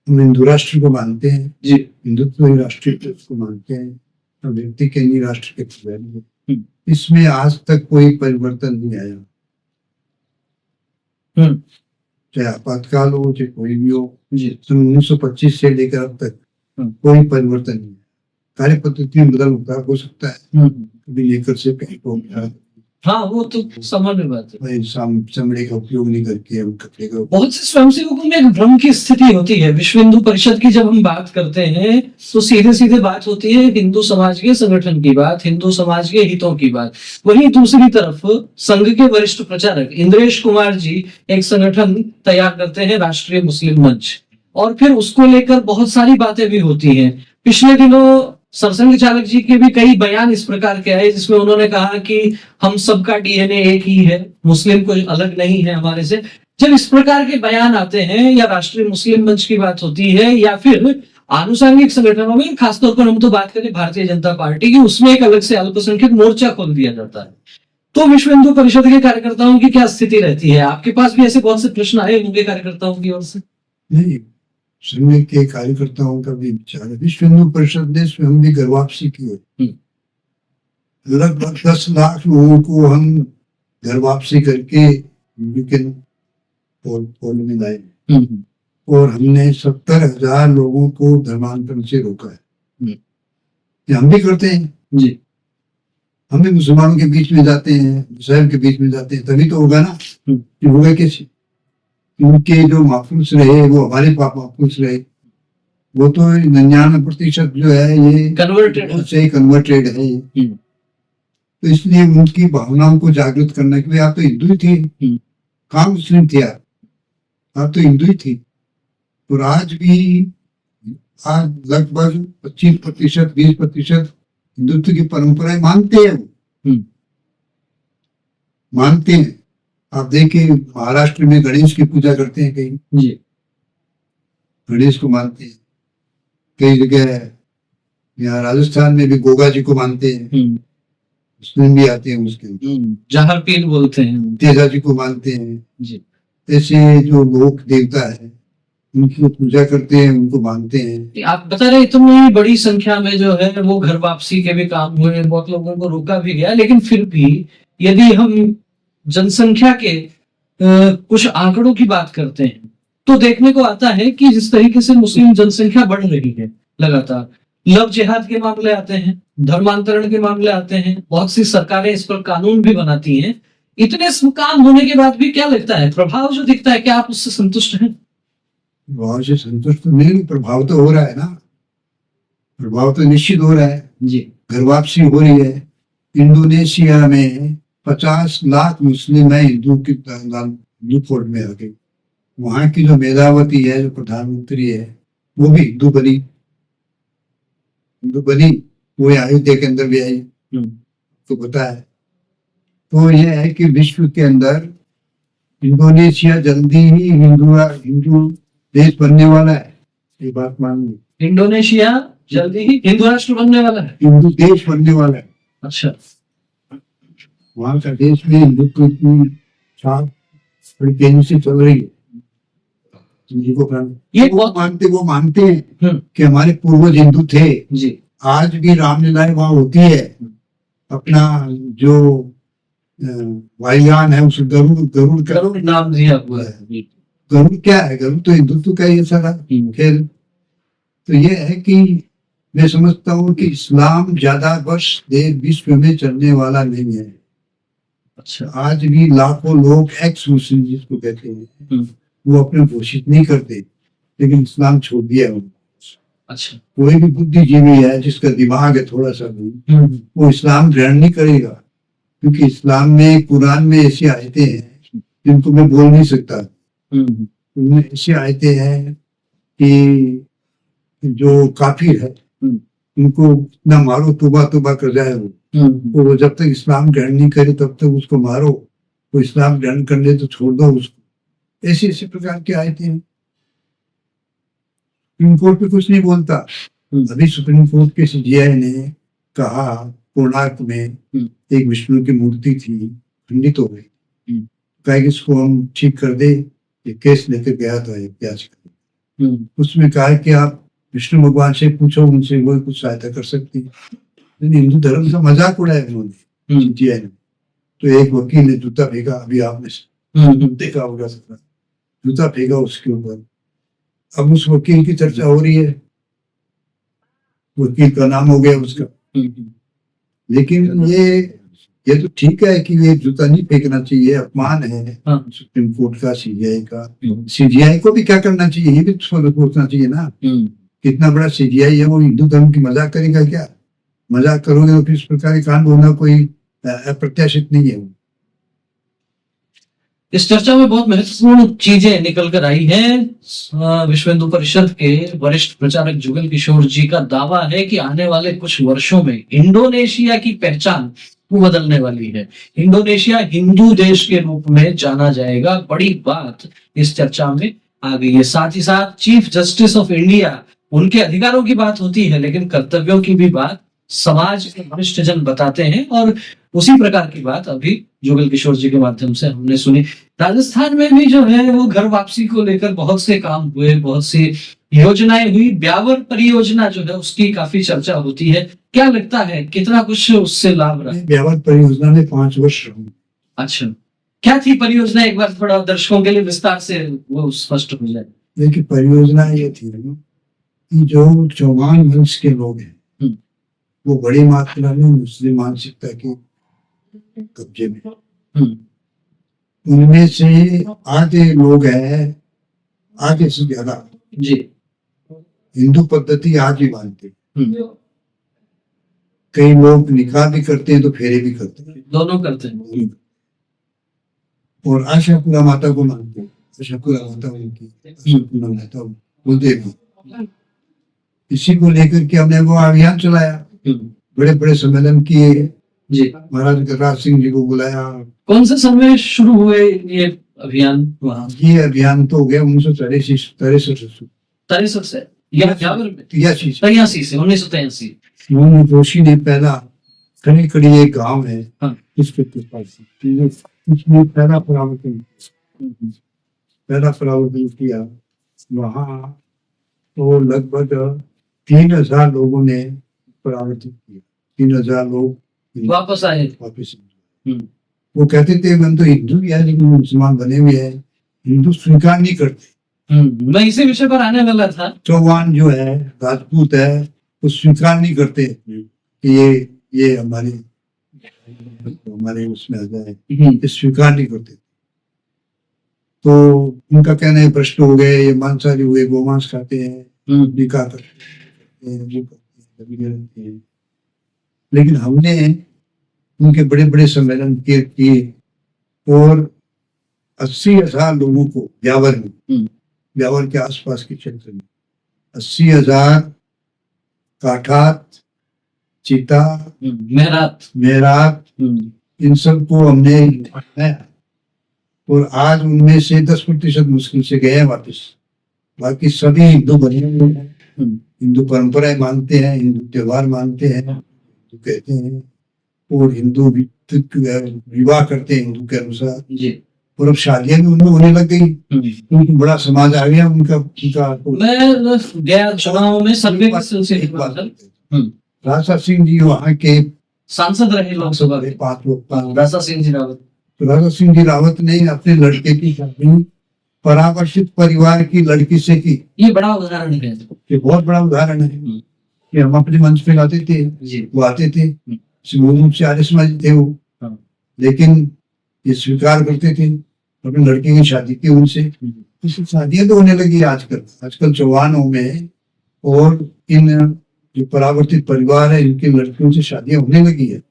हम हिंदू राष्ट्र को मानते हैं जी, हिंदुत्व ही राष्ट्रीय को मानते हैं, और व्यक्ति के नहीं राष्ट्र के पुजारी। इसमें आज तक कोई परिवर्तन नहीं आया। चाहे आपातकाल हो, चाहे कोई भी हो, सन 1925 से लेकर अब तक कोई परिवर्तन नहीं है। कार्य पद्धति में बदल उतार हो सकता है, कभी लेकर से पेंट हो गया, हाँ वो तो सामान्य बात है। चमड़े का उपयोग नहीं करके हम कपड़े का। बहुत से स्वयंसेवकों में एक भ्रम की स्थिति होती है। विश्व हिंदू परिषद की जब हम बात करते हैं तो सीधे सीधे बात होती है हिंदू समाज के संगठन की बात, हिंदू समाज के हितों की बात। वहीं दूसरी तरफ संघ के वरिष्ठ प्रचारक इंद्रेश कुमार जी एक संगठन तैयार करते हैं, राष्ट्रीय मुस्लिम मंच, और फिर उसको लेकर बहुत सारी बातें भी होती हैं। पिछले दिनों सरसंघ चालक जी के भी कई बयान इस प्रकार के आए जिसमें उन्होंने कहा कि हम सबका डीएनए एक ही है, मुस्लिम कोई अलग नहीं है हमारे से। जब इस प्रकार के बयान आते हैं, या राष्ट्रीय मुस्लिम मंच की बात होती है, या फिर आनुषंगिक संगठनों में, खासतौर पर हम तो बात करें भारतीय जनता पार्टी की, उसमें एक अलग से अल्पसंख्यक मोर्चा खोल दिया जाता है, तो विश्व हिंदू परिषद के कार्यकर्ताओं की क्या स्थिति रहती है? आपके पास भी ऐसे बहुत से प्रश्न आए होंगे कार्यकर्ताओं की ओर से? नहीं, संघ के कार्यकर्ताओं का भी विचार है। विश्व हिंदू परिषद ने स्वयं भी घर वापसी की है। लगभग 10 लाख लोगों को हम घर वापसी करके पोल में लाए, और हमने 70,000 लोगों को धर्मांतरण से रोका है। ये हम भी करते हैं जी। हम भी मुसलमानों के बीच में जाते हैं, मुसलमान के बीच में जाते हैं, तभी तो होगा ना। ये होगा कैसे? उनके जो महफूज रहे वो हमारे पास महफूज रहे। वो तो 99% जो है ये कन्वर्टेड है। तो इसलिए उनकी भावनाओं को जागृत करना कि आप तो हिंदू ही थे, कहाँ मुस्लिम थे आप तो हिंदू ही थे। और आज लगभग 25% 20% हिंदुत्व की परंपराएं मानते हैं। मानते हैं। आप देखिए, महाराष्ट्र में गणेश की पूजा करते हैं, कहीं जी, गणेश को मानते हैं, कई जगह यहाँ राजस्थान में भी गोगा जी को मानते हैं। मुस्लिम भी आते हैं उसके अंदर, जहर पीर बोलते हैं। तेजा जी को मानते हैं। जी। ऐसे जो लोक देवता है उनकी पूजा करते हैं, उनको मानते हैं। आप बता रहे इतनी बड़ी संख्या में जो है वो घर वापसी के भी काम हुए, बहुत लोगों को रोका भी गया, लेकिन फिर भी यदि हम जनसंख्या के कुछ आंकड़ों की बात करते हैं तो देखने को आता है कि जिस तरीके से मुस्लिम जनसंख्या बढ़ रही है लगातार, लव जिहाद के मामले आते हैं, धर्मांतरण के मामले आते हैं, बहुत सी सरकारें इस पर कानून भी बनाती हैं। इतने काम होने के बाद भी क्या लगता है, प्रभाव जो दिखता है, क्या आप उससे संतुष्ट हैं? प्रभाव से संतुष्ट तो नहीं, प्रभाव तो हो रहा है ना, प्रभाव तो निश्चित हो रहा है जी। घर वापसी हो रही है। इंडोनेशिया में 50 लाख मुस्लिम है हिंदू फोर्ट में आ गए। वहां की जो मेधावती है, जो प्रधानमंत्री है, वो भी हिंदू बनी, वो अयोध्या के अंदर भी आई, तो पता है। तो यह है कि विश्व के अंदर इंडोनेशिया जल्दी ही हिंदू देश बनने वाला है, ये बात मान ली। इंडोनेशिया जल्दी ही हिंदू राष्ट्र बनने वाला है, हिंदू देश बनने वाला है। अच्छा। वहां का देश में हिंदुत्व की छाप बड़ी तेजी से चल रही है। ये वो मानते हैं हम्म। कि हमारे पूर्वज हिंदू थे जी। आज भी रामलीलाएं वहां होती है। अपना जो वायुयान है उस गरुड़ नाम दिया हुआ है। गरुड़ क्या है, गरुड़ तो हिंदुत्व का ही सारा खेल। तो ये है कि मैं समझता हूँ कि इस्लाम ज्यादा वर्ष देश विश्व में चलने वाला नहीं है। अच्छा। आज भी लाखों लोग एक्स मुस्लिम जिसको कहते हैं वो अपने घोषित नहीं करते, लेकिन इस्लाम छोड़ दिया है। अच्छा। कोई भी बुद्धिजीवी है जिसका दिमाग है थोड़ा सा भी, वो इस्लाम ग्रहण नहीं करेगा, क्योंकि इस्लाम में, कुरान में ऐसी आयतें हैं जिनको मैं बोल नहीं सकता। उनमें ऐसी आयतें हैं कि जो काफिर है उनको इतना मारो, तौबा कर जाए वो जब तक इस्लाम ग्रहण नहीं करे तब तक उसको मारो, वो इस्लाम ग्रहण कर ले तो छोड़ दो उसको। ऐसी प्रकार की आयतें हैं। सुप्रीम कोर्ट पे कुछ नहीं बोलता। अभी सुप्रीम कोर्ट के सीजीआई ने कहा कोणार्क में एक विष्णु की मूर्ति थी, खंडित हो गई, कहा कि इसको हम ठीक कर दे। ये केस लेकर गया था याचिका, उसमें कहा कि आप विष्णु भगवान से पूछो, उनसे वो कुछ सहायता कर सकती है। हिंदू धर्म का मजाक उड़ाया उन्होंने सीजीआई ने। तो एक वकील ने जूता फेंका, अभी आपने देखा होगा, जूता फेंका उसके ऊपर। अब उस वकील की चर्चा हो रही है, वकील का नाम हो गया उसका। लेकिन ये तो ठीक है कि ये जूता नहीं फेंकना चाहिए, अपमान है सुप्रीम कोर्ट का, सीजीआई का। सीजीआई को भी क्या करना चाहिए, ये भी सोचना चाहिए ना। कितना बड़ा सीजीआई है, वो हिंदू धर्म की मजाक करेगा क्या? मजाक करोगे तो फिर इस प्रकार का कांड होना कोई अप्रत्याशित नहीं है। इस चर्चा में बहुत महत्वपूर्ण चीजें निकल कर आई हैं। विश्व हिंदू परिषद के वरिष्ठ प्रचारक जुगल किशोर जी का दावा है कि आने वाले कुछ वर्षों में इंडोनेशिया की पहचान बदलने वाली है। इंडोनेशिया हिंदू देश के रूप में जाना जाएगा। बड़ी बात इस चर्चा में आ गई है। साथ ही साथ चीफ जस्टिस ऑफ इंडिया, उनके अधिकारों की बात होती है, लेकिन कर्तव्यों की भी बात समाज के वरिष्ठ जन बताते हैं, और उसी प्रकार की बात अभी जुगल किशोर जी के माध्यम से हमने सुनी। राजस्थान में भी जो है वो घर वापसी को लेकर बहुत से काम हुए, बहुत सी योजनाएं हुई। ब्यावर परियोजना जो है उसकी काफी चर्चा होती है। क्या लगता है कितना कुछ उससे लाभ रहा? ब्यावर परियोजना में 5 वर्ष रहूं। अच्छा, क्या थी परियोजना, एक बार थोड़ा दर्शकों के लिए विस्तार से वो स्पष्ट हो जाए। देखिए, परियोजना ये थी कि जो चौहान वंश के लोग हैं वो बड़ी मात्रा में मुस्लिम मानसिकता के कब्जे में, उनमें से आधे लोग हैं, आधे से ज्यादा जी हिंदू पद्धति आज भी मानते हैं। कई लोग निकाह भी करते हैं तो फेरे भी करते हैं, दोनों करते हैं। और आशापुरा माता को मानते हैं। आशापुरा माता उनकी, आशापुरा माता कुलदेवी। इसी को लेकर के हमने वो अभियान चलाया, बड़े बड़े सम्मेलन किए जी। महाराज गजराज सिंह जी को बुलाया। कौन से समय शुरू हुए ये अभियान? ये अभियान तो हो गया 1963 से या 83 से 1983। मोहन जोशी ने पहला खड़ी खड़ी एक गांव है, हाँ। उसके पास उसमें पहला परावर्तन किया। वहाँ तो लगभग 3,000 लोगों ने परावर्तन किया। 3,000 लोग वापस आए। वापस। हम्म, वो कहते थे हम तो हिंदू भी है लेकिन मुसलमान बने हुए हैं, हिंदू स्वीकार नहीं करते। मैं इसी विषय पर आने वाला था। चौहान जो है, राजपूत है, वो स्वीकार नहीं करते कि ये हमारे उसमें आ जाए, ये स्वीकार नहीं करते। तो उनका कहना है भ्रष्ट हो गए, ये मांसाहारी हुए, गोमांस खाते हैं, निकाह करते हैं, वो करते हैं। लेकिन हमने उनके बड़े बड़े सम्मेलन किए और 80,000 लोगों को ब्यावर के आसपास के क्षेत्र में 80,000 काठात, चीता, मेहरात इन सबको हमने बनाया और आज उनमें से 10% मुश्किल से गए हैं वापस। बाकी सभी हिंदू बने हुए हैं, हिंदू परंपराएं मानते हैं, हिंदू त्योहार मानते हैं, हिंदू कहते हैं और हिंदू विवाह करते हैं हिंदू के अनुसार जी। और अब शादियां भी उनमें होने लग गई, क्योंकि बड़ा समाज आ गया उनका। मैं गया चुनाव में सर्वे के सिलसिले में राजा सिंह जी वहाँ के सांसद रहे लोकसभा के 5 लोग। राजा सिंह जी रावत, तो राजा सिंह जी रावत ने अपने लड़के की शादी परामर्शित परिवार की लड़की से की। ये बड़ा उदाहरण है, ये बहुत बड़ा उदाहरण है कि हम अपने मंच पे गाते थे, वो आते थे, मूल से आर्य समाज थे वो, लेकिन ये स्वीकार करते थे, अपने लड़के की शादी की उनसे। शादियां तो होने लगी आजकल चौहानों में और इन जो परावर्तित परिवार है इनकी लड़कियों से शादियां होने लगी है,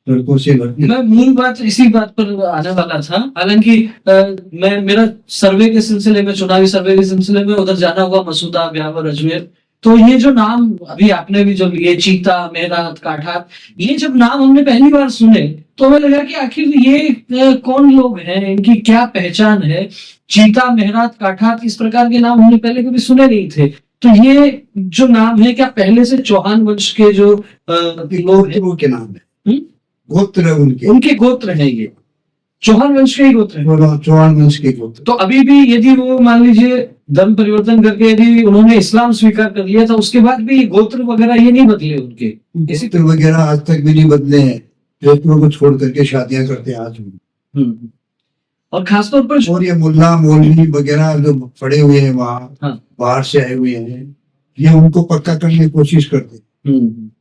लड़कों से लड़की। मैं मूल बात इसी बात पर आने वाला था। हालांकि मैं मेरा सर्वे के सिलसिले में, चुनावी सर्वे के सिलसिले में उधर जाना हुआ, मसूदा, ब्यावर, अजमेर। तो ये जो नाम अभी आपने भी जो लिए, चीता, मेहरात, काठात, ये जब नाम हमने पहली बार सुने तो हमें लगा कि आखिर ये कौन लोग हैं, इनकी क्या पहचान है। चीता, मेहरात, काठात इस प्रकार के नाम हमने पहले कभी सुने नहीं थे। तो ये जो नाम है, क्या पहले से चौहान वंश के जो लोग के नाम है, गोत्र है उनके गोत्र है, ये चौहान वंश के ही गोत्र है, चौहान वंश के गोत्र। तो अभी भी यदि वो मान लीजिए धर्म परिवर्तन करके यदि उन्होंने इस्लाम स्वीकार कर लिया था, उसके बाद भी गोत्र वगैरह ये नहीं बदले उनके, इसी तरह वगैरह आज तक भी नहीं बदले हैं। गोत्रों को छोड़ करके शादियां करते हैं आज भी। और खासतौर पर और ये मुल्ला मौलवी वगैरह जो पड़े हुए हैं वहाँ, बाहर से आए हुए हैं, ये उनको पक्का करने की कोशिश करते हैं,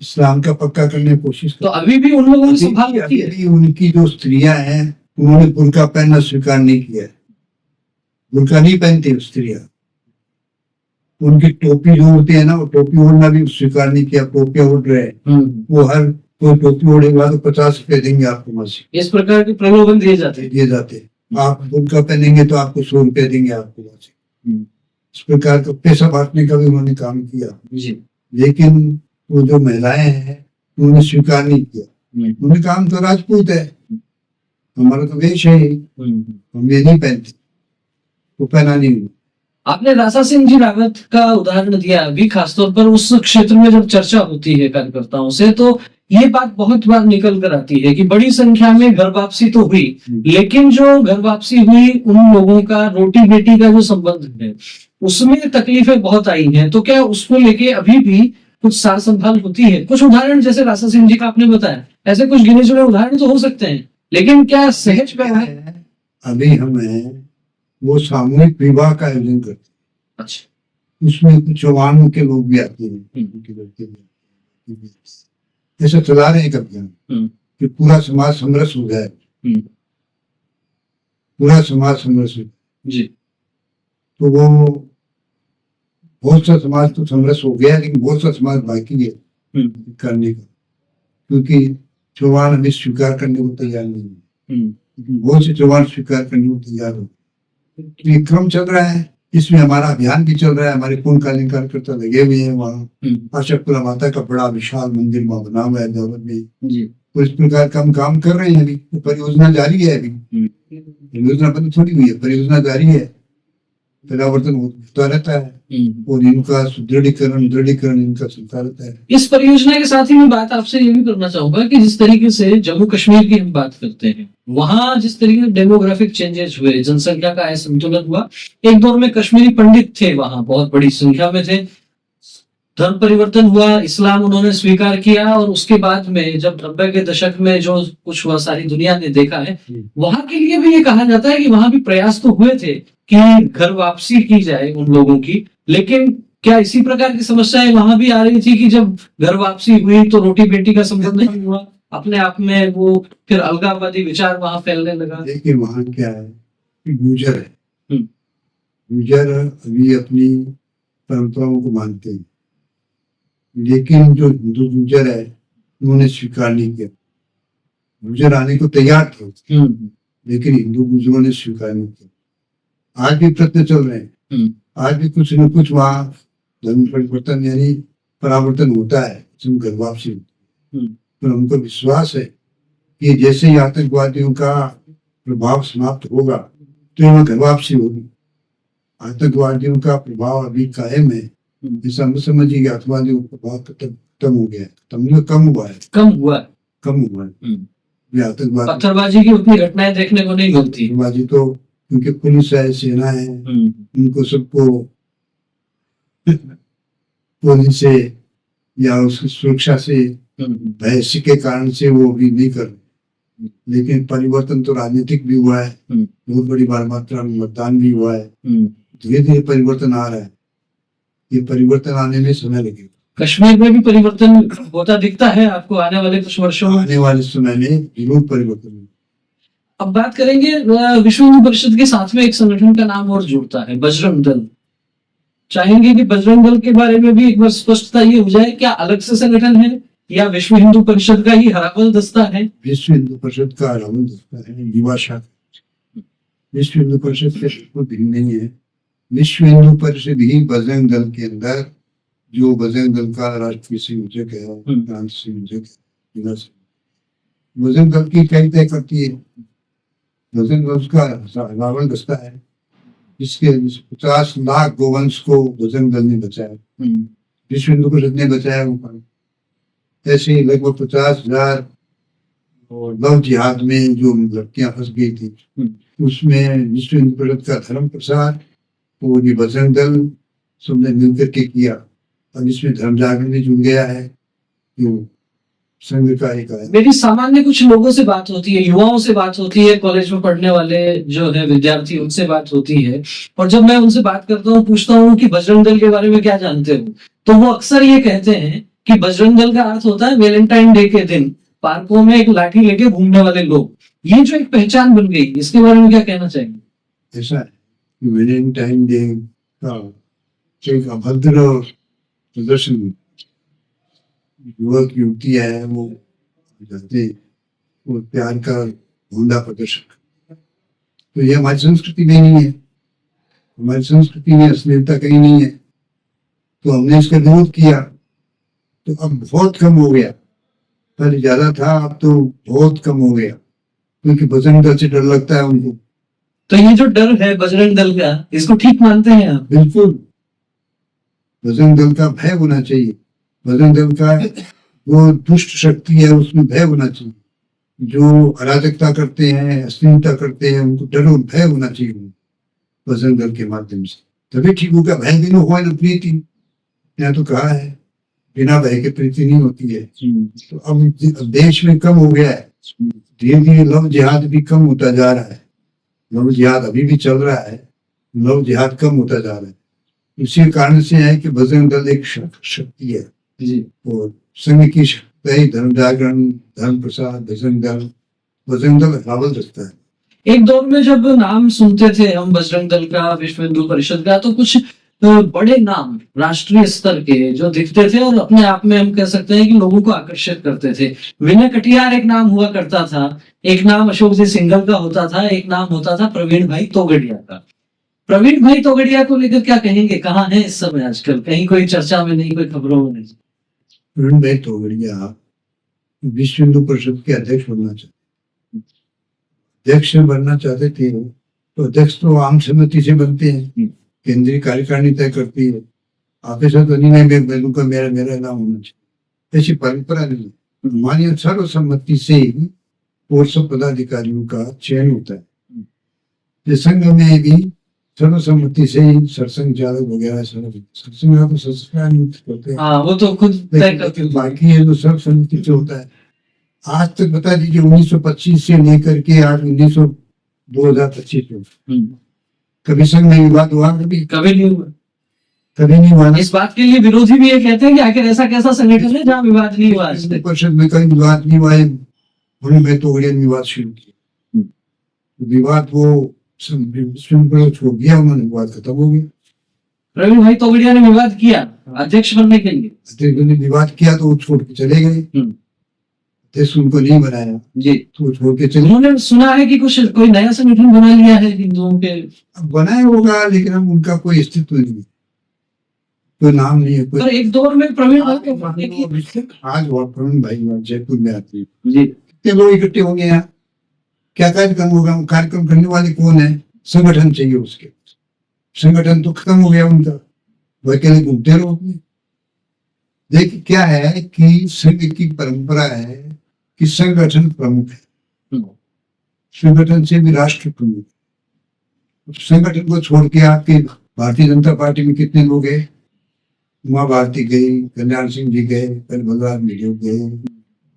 इस्लाम का पक्का करने की कोशिश करते। तो अभी भी उन लोगों से उनकी जो स्त्रियां हैं उन्होंने बुर्का पहनना स्वीकार नहीं किया है, बुर्का नहीं पहनती स्त्रियां। उनकी टोपी जो होती है ना, वो टोपी ओढ़ना भी स्वीकार नहीं किया। टोपियां ओढ़ रहे हैं, वो हर कोई टोपी ओढ़ेगा तो 50 रुपए देंगे आपको मासिक। इस प्रकार के प्रलोभन दिए जाते। आप बुर्का पहनेंगे तो आपको 100 रुपए देंगे आपको मासिक। इस प्रकार का पैसा बांटने का भी उन्होंने काम किया जी। लेकिन वो जो महिलाएं हैं उन्होंने स्वीकार नहीं किया। उन्होंने काम तो राजपूत है, हमारा तो वेश है, हम ये नहीं पहनते, वो पहना नहीं हुआ। आपने राजा सिंह जी रावत का उदाहरण दिया अभी, खासतौर पर उस क्षेत्र में जब चर्चा होती है कार्यकर्ताओं से, तो ये बात बहुत बार निकल कर आती है कि बड़ी संख्या में घर वापसी तो हुई, लेकिन जो घर वापसी हुई उन लोगों का रोटी बेटी का जो संबंध है उसमें तकलीफें बहुत आई हैं। तो क्या उसको लेके अभी भी कुछ सार संभाल होती है? कुछ उदाहरण जैसे राजा सिंह जी का आपने बताया, ऐसे कुछ गिने चुने उदाहरण तो हो सकते हैं, लेकिन क्या सहज में है? अभी हमें वो सामूहिक विवाह का आयोजन करते हैं। अच्छा, उसमें कुछ चौहानों के लोग भी आते हैं, ऐसा चला रहे हैं एक अभियान कि पूरा समाज समरस हो जाए, पूरा समाज समरस हो जी। तो वो बहुत सा समाज तो समरस हो गया, लेकिन बहुत सा समाज बाकी है करने का, क्योंकि चौहान अभी स्वीकार करने को तैयार नहीं है। बहुत से चौहान स्वीकार करने को तैयार हो। ये क्रम चल रहा है, इसमें हमारा अभियान भी चल रहा है, हमारे पूर्णकालीन कार्यकर्ता लगे हुए हैं वहाँ। आशापुरा माता का बड़ा विशाल मंदिर वहाँ बना हुआ है देवल में, तो इस प्रकार का हम काम कर रहे हैं। अभी परियोजना जारी है, अभी परियोजना बंद थोड़ी हुई है, परियोजना जारी है। परिवर्तन होता रहता है और इनका दृढ़ीकरण इनका चलता रहता है। इस परियोजना के साथ ही मैं बात आपसे ये भी करना चाहूंगा कि जिस तरीके से जम्मू कश्मीर की हम बात करते हैं, वहां जिस तरीके से डेमोग्राफिक चेंजेस हुए, जनसंख्या का असंतुलन हुआ, एक दौर में कश्मीरी पंडित थे वहां, बहुत बड़ी संख्या में थे, धर्म परिवर्तन हुआ, इस्लाम उन्होंने स्वीकार किया और उसके बाद में जब 90 के दशक में जो कुछ हुआ सारी दुनिया ने देखा है, वहां के लिए भी ये कहा जाता है कि वहां भी प्रयास तो हुए थे कि घर वापसी की जाए उन लोगों की, लेकिन क्या इसी प्रकार की समस्याएं वहां भी आ रही थी कि जब घर वापसी हुई तो रोटी बेटी का संबंध नहीं हुआ, अपने आप में वो फिर अलगाववादी विचार वहां फैलने लगा? देखिए वहां क्या है कि गुर्जर है, गुर्जर अभी अपनी परंपराओं को मानते हैं, लेकिन जो हिंदू गुर्जर है उन्होंने स्वीकार नहीं किया। गुर्जर आने को तैयार थे लेकिन हिंदू गुर्जरों ने स्वीकार नहीं किया। आज भी प्रयत्न चल रहे हैं, आज भी कुछ न कुछ वहाँ धर्म परिवर्तन यानी परावर्तन होता है, जिसमें घर वापसी होती है। पर हमको विश्वास है कि जैसे ही आतंकवादियों का प्रभाव समाप्त होगा तो यहाँ घर वापसी होगी। आतंकवादियों का प्रभाव अभी कायम है, ऐसा मत समझिए कि आतंकवादियों का प्रभाव खत्म हो गया है, कम हुआ है। आतंकवाद पत्थरबाजी की उतनी घटनाएं देखने को नहीं मिलती। पत्थरबाजी तो क्योंकि पुलिस है, सेना है, उनको सबको पुलिस से या उसकी सुरक्षा से भय के कारण से वो भी नहीं कर रहे। लेकिन परिवर्तन तो राजनीतिक भी हुआ है, बहुत बड़ी मात्रा में मतदान भी हुआ है, धीरे धीरे परिवर्तन आ रहा है। ये परिवर्तन आने में समय लगेगा। कश्मीर में भी परिवर्तन होता दिखता है आपको आने वाले कुछ वर्षों में? आने वाले समय में जरूर परिवर्तन होगा। अब बात करेंगे विश्व हिंदू परिषद के साथ में एक संगठन का नाम और जुड़ता है, बजरंग दल। चाहेंगे कि बजरंग दल के बारे में भी एक बार स्पष्टता ये हो जाए, क्या अलग से संगठन है या विश्व हिंदू परिषद का ही हरावल दस्ता है? विश्व हिंदू परिषद का हरावल दस्ता है, युवा शाखा। विश्व हिंदू परिषद से कुछ भिन्न नहीं है। विश्व हिंदू परिषद ही बजरंग दल के अंदर, जो बजरंग दल का राष्ट्रीय संयोजक है, प्रांत संयोजक है, बजरंग दल की इकाई तय करती है। बजरंग दल का हरावल दस्ता है, जिसके 50 लाख गोवंश को बजरंग दल ने बचाया, विश्व हिंदू परिषद ने बचाया ऊपर। ऐसे ही लगभग 50,000 लव जिहाद में जो लड़कियां फंस गई थी, उसमें विश्व हिंदू परिषद का धर्म प्रसार और ये बजरंग दल सबने मिलकर के किया। अब इसमें धर्म जागरण भी जुड़ गया है, जो संघ का एक है। मेरी सामान्य कुछ लोगों से बात होती है, युवाओं से बात होती है, कॉलेज में पढ़ने वाले जो है विद्यार्थी, उनसे बात होती है, और जब मैं उनसे बात करता हूँ, पूछता हूँ कि बजरंग दल के बारे में क्या जानते हो, तो वो अक्सर ये कहते हैं कि बजरंग दल का अर्थ होता है वैलेंटाइन डे के दिन पार्कों में एक लाठी लेके घूमने वाले लोग। ये जो एक पहचान बन गई, इसके बारे में क्या कहना चाहेंगे? ऐसा है कि वैलेंटाइन डे का एक अभद्र प्रदर्शन युवक युवती है वो जाते वो प्यार का भूंडा प्रदर्शन, तो ये हमारी संस्कृति में नहीं है। हमारी संस्कृति में अश्लीलता कहीं नहीं है, तो हमने इसका विरोध किया। तो अब बहुत कम हो गया, पहले ज्यादा था, अब तो बहुत कम हो गया, क्योंकि बजरंग दल से डर लगता है उनको। तो ये जो डर है बजरंग दल का, इसको ठीक मानते हैं आप? बिल्कुल, बजरंग दल का भय होना चाहिए। बजरंग दल का वो दुष्ट शक्ति है, उसमें भय होना चाहिए। जो अराजकता करते हैं, अश्लीलता करते हैं, उनको डर और भय होना चाहिए बजरंग दल के माध्यम से, तभी ठीक होगा। भय बिना हो न प्रीति, यहाँ तो कहा है बिना भय के प्रीति नहीं होती है। तो अब देश में कम हो गया है, धीरे धीरे लव जिहाद भी कम होता जा रहा है। लव जिहाद अभी भी चल रहा है, लव जिहाद कम होता जा रहा है। इसी कारण से है कि बजरंग दल एक शक्ति है जी, और संघ की शक्ति है धर्म जागरण, धर्म प्रसार, बजरंग दल हरावल दस्ता है। एक दौर में जब नाम सुनते थे हम बजरंग दल का, विश्व हिंदू परिषद का, तो कुछ बड़े नाम राष्ट्रीय स्तर के जो दिखते थे और अपने आप में हम कह सकते हैं कि लोगों को आकर्षित करते थे। विनय कटियार एक नाम हुआ करता था, एक नाम अशोक जी सिंघल का होता था, एक नाम होता था प्रवीण भाई तोगड़िया का। प्रवीण भाई तोगड़िया को लेकर क्या कहेंगे, कहाँ है इस समय आजकल? कहीं कोई चर्चा में नहीं, कोई खबरों में नहीं। प्रवीण भाई तोगड़िया विश्व हिंदू परिषद के अध्यक्ष बनना चाहते, अध्यक्ष बनना चाहते थे, तो अध्यक्ष तो आम सहमति से बनते हैं, केंद्रीय कार्यकारिणी तय करती है, ऑफिसर तो नहीं मैं बैठूंगा, मेरा मेरा नाम होना चाहिए, ऐसी परंपरा नहीं है। हमारे यहाँ सर्वसम्मति से ही और सब पदाधिकारियों का चयन होता है। ये संघ में भी सर्वसम्मति से ही सरसंघ चालक वगैरह सरसंघ तो संस्कार नियुक्त करते हैं, हाँ, वो तो खुद तय करते लेकिन हैं। बाकी है जो सर्वसम्मति से होता है। आज तक बता दीजिए 1925 से लेकर के आज 2025 में कभी संघ में विवाद हुआ? कभी नहीं हुआ। कभी नहीं हुआ ना। इस बात के लिए विरोधी भी ये कहते हैं कि आखिर ऐसा कैसा संगठन है जहाँ विवाद नहीं हुआ आज तक। परिषद में कहीं विवाद नहीं हुआ है, उन्होंने मैं तो विवाद शुरू किया, विवाद वो छोड़ दिया, उन्होंने विवाद खत्म हो गया। प्रवीण भाई तोगड़िया ने विवाद किया अध्यक्ष बनने के लिए, अध्यक्ष ने विवाद किया तो वो छोड़ के चले गए, अध्यक्ष उनको नहीं बनाया जी, तो वो छोड़ के चले। उन्होंने सुना है कि कुछ कोई नया संगठन बना लिया है हिंदुओं के। अब बनाया होगा लेकिन अब उनका कोई अस्तित्व नहीं है, कोई नाम नहीं है, पर कोई। एक दौर में प्रवीण भाई को मानने की आज वो प्रवीण भाई जयपुर में आती है, जी, कितने लोग इकट्ठे होंगे यहाँ, क्या कार्यक्रम होगा? कार्यक्रम करने वाले कौन है? संगठन चाहिए उसके, संगठन तो खत्म हो गया उनका, वो अकेले घूमते रहो अपने। देखिए क्या है कि संघ की परंपरा है कि संगठन प्रमुख है, संगठन से भी राष्ट्र प्रमुख है। संगठन को छोड़ के आपके भारतीय जनता पार्टी में कितने लोग हैं? उमा भारती गई, कल्याण सिंह जी गए, कल बलराज मीडियो गए,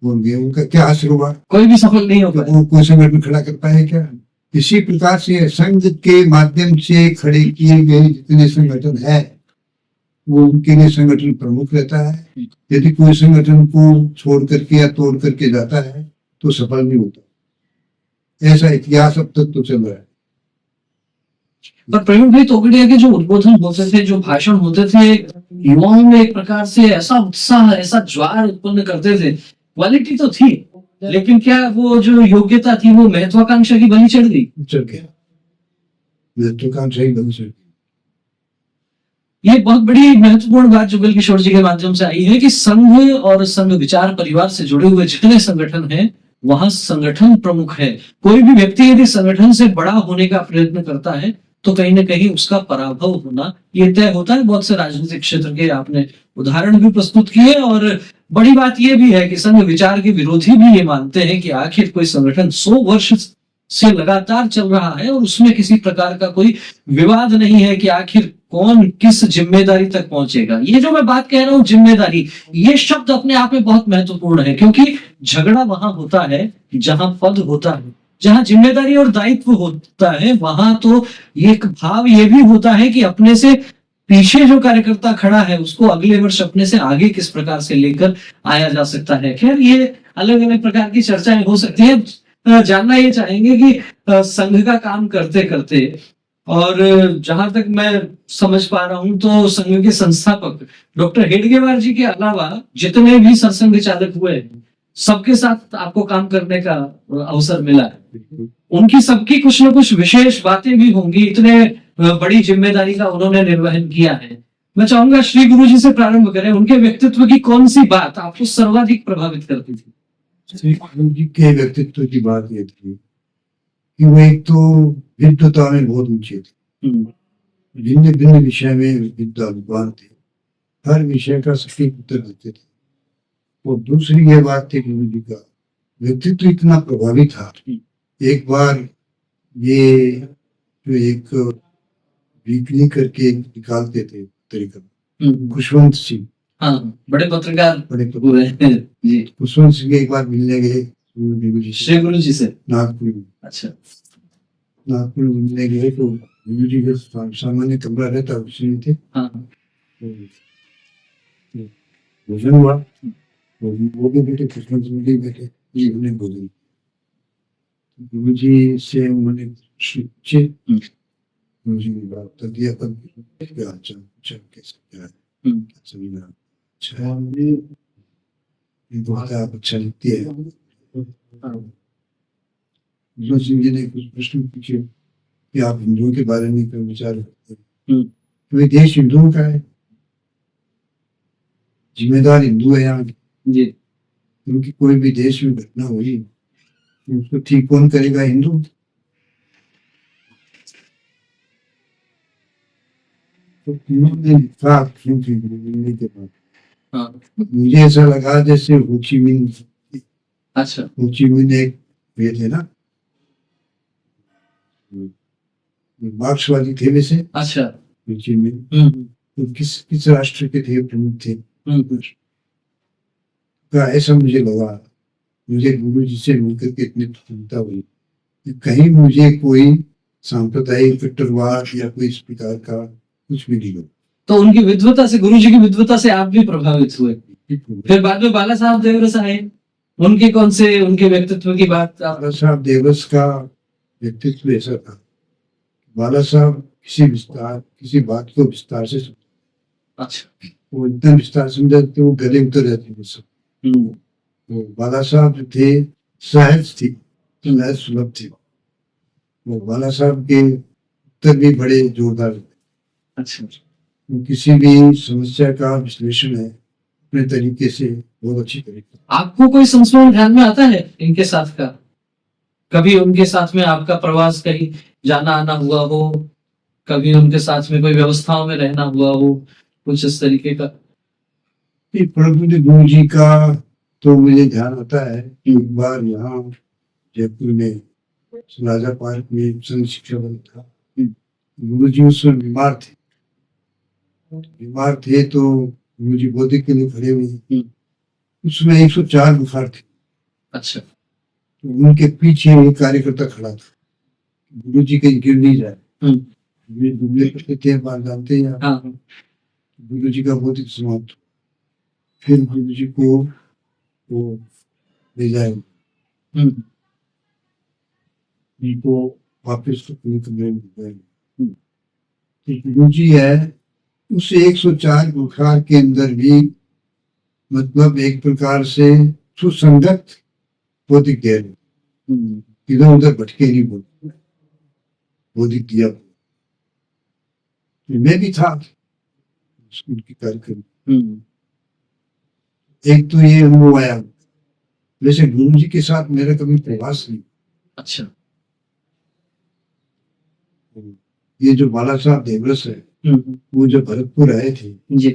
बोल गए, उनका क्या असर हुआ? कोई भी सफल नहीं हो पाया। वो कोई संगठन खड़ा कर पाए क्या? इसी प्रकार से संघ के माध्यम से खड़े किए गए जितने संगठन है वो उनके लिए संगठन प्रमुख रहता है। यदि कोई संगठन को छोड़ करके या तोड़ करके जाता है तो सफल नहीं होता। ऐसा इतिहास अब तक तो चल रहा है। पर प्रवीण भाई तोगड़िया के जो उद्बोधन होते थे, जो भाषण होते थे, युवाओं में एक प्रकार से ऐसा उत्साह, ऐसा ज्वार उत्पन्न करते थे। क्वालिटी तो थी, लेकिन क्या वो जो योग्यता थी वो महत्वाकांक्षा की बलि चढ़ गई? चल गया, महत्वाकांक्षा ही बन सकती। ये बहुत बड़ी महत्वपूर्ण बात जुगल किशोर जी के माध्यम से आई है कि संघ और संघ विचार परिवार से जुड़े हुए जितने संगठन हैं वहां संगठन प्रमुख है। कोई भी व्यक्ति यदि संगठन से बड़ा होने का प्रयत्न करता है तो कहीं ना कहीं उसका पराभव होना ये तय होता है। बहुत से राजनीतिक क्षेत्र के आपने उदाहरण भी प्रस्तुत किए, और बड़ी बात यह भी है कि संघ विचार के विरोधी भी ये मानते हैं कि आखिर कोई संगठन 100 वर्ष से लगातार चल रहा है और उसमें किसी प्रकार का कोई विवाद नहीं है कि आखिर कौन किस जिम्मेदारी तक पहुंचेगा। ये जो मैं बात कह रहा हूं जिम्मेदारी, ये शब्द अपने आप में बहुत महत्वपूर्ण है, क्योंकि झगड़ा वहां होता है जहां पद होता है, जहां जिम्मेदारी और दायित्व होता है वहां तो एक भाव ये भी होता है कि अपने से पीछे जो कार्यकर्ता खड़ा है उसको अगले वर्ष अपने से आगे किस प्रकार से लेकर आया जा सकता है। खैर ये अलग अलग प्रकार की चर्चाएं हो सकती है। जानना ये चाहेंगे कि संघ का काम करते करते, और जहां तक मैं समझ पा रहा हूं तो संघ के संस्थापक डॉक्टर हेडगेवार जी के अलावा जितने भी सरसंघ चालक हुए सबके साथ आपको काम करने का अवसर मिला है। उनकी सबकी कुछ न कुछ विशेष बातें भी होंगी, इतने बड़ी जिम्मेदारी का उन्होंने निर्वहन किया है। मैं चाहूंगा श्री गुरु जी से प्रारंभ करें। उनके व्यक्तित्व की कौन सी बात आपको सर्वाधिक प्रभावित करती थी? श्री गुरु जी के व्यक्तित्व की बात ये थी कि वो एक तो विद्वता में बहुत ऊंचे थे, भिन्न भिन्न विषय में विद्वान थे, हर विषय का सटीक उत्तर देते थे। और दूसरी ये बात थी गुरु जी का व्यक्तित्व इतना प्रभावी था। एक बार ये जो एक वीकली करके निकालते थे तरीका, खुशवंत सिंह, हाँ, बड़े पत्रकार बड़े हुए हैं जी। खुशवंत सिंह एक बार मिलने गए श्री गुरु जी से नागपुर में। अच्छा, नागपुर मिलने गए तो गुरु जी का सामान्य कमरा रहता उसी में थे। हाँ, भोजन हुआ तो वो भी बैठे, खुशवंत सिंह भी बैठे, ये उन्हें भोजन। गुरु जी से उन्होंने पूछे, गुरु जी ने बात कर दिया, पर क्या अच्छा कैसे क्या है सभी ना अच्छा है, इनको बता आप अच्छा लिखती है। खुशवंत सिंह जी ने कुछ प्रश्न पूछे कि आप हिंदुओं के बारे में क्या विचार करते हैं? तो ये देश हिंदुओं का है, जिम्मेदार हिंदू है यहाँ जी, क्योंकि कोई भी देश में घटना हुई तो उसको ठीक कौन करेगा? हिंदू। तो उन्होंने लिखा क्योंकि मिलने के बाद हाँ, मुझे ऐसा लगा जैसे होचीमिन अच्छा, होचीमिन एक वे थे ना, मार्क्सवादी थे वैसे अच्छा, होचीमिन। हम्म, तो किस राष्ट्र के थे, प्रमुख थे हम्म, का, ऐसा मुझे लगा। मुझे गुरु जी से मिलकर के इतनी प्रसन्नता हुई कि कहीं मुझे कोई सांप्रदायिक कट्टरवाद या कोई इस प्रकार का कुछ भी नहीं लगा। तो उनकी विद्वता से, गुरु जी की विद्वता से आप भी प्रभावित हुए। फिर बाद में बाला साहब देवरस आए, उनके कौन से, उनके व्यक्तित्व की बात आप? बाला साहब देवरस का व्यक्तित्व ऐसा था, बाला साहब किसी बात को विस्तार से अच्छा, वो इतना विस्तार समझाते वो गले उतर जाते थे सब। तो बाला साहब जो थे सहज सुलभ थे। वो बाला साहब के उत्तर भी बड़े जोरदार थे। अच्छा, वो किसी भी समस्या का विश्लेषण है अपने तरीके से बहुत अच्छी तरीके। आपको कोई संस्मरण ध्यान में आता है इनके साथ का? कभी उनके साथ में आपका प्रवास कहीं जाना आना हुआ हो, कभी उनके साथ में कोई व्यवस्थाओं में रहना हुआ हो, कुछ इस तरीके का? प्रभु गुरु जी का तो मुझे ध्यान आता है कि एक बार यहाँ जयपुर में राजा पार्क में संघ शिक्षा बंद था। गुरु जी उस समय बीमार थे तो गुरु जी बौद्धिक के लिए खड़े हुए। उसमें 104 बुखार थे। अच्छा, तो उनके पीछे एक कार्यकर्ता खड़ा था, गुरु जी कहीं गिर नहीं जाए। वे दुबले पतले थे, बात जानते हैं आप। हाँ, गुरु जी का बौद्धिक समाप्त। फिर गुरु जी को वो ले जाए, उनको वापस अपने कमरे में ले जाए। गुरु जी है उस 104 बुखार के अंदर भी मतलब एक प्रकार से सुसंगत बौद्धिक दे रहे, इधर उधर भटके नहीं, बोल बौद्धिक दिया। मैं भी था स्कूल की कार्यक्रम। एक तो ये अनुभव आया। वैसे गुरु जी के साथ मेरा कभी प्रवास नहीं। अच्छा, ये जो बाला साहब देवरस है, वो जब भरतपुर आए थे, जी,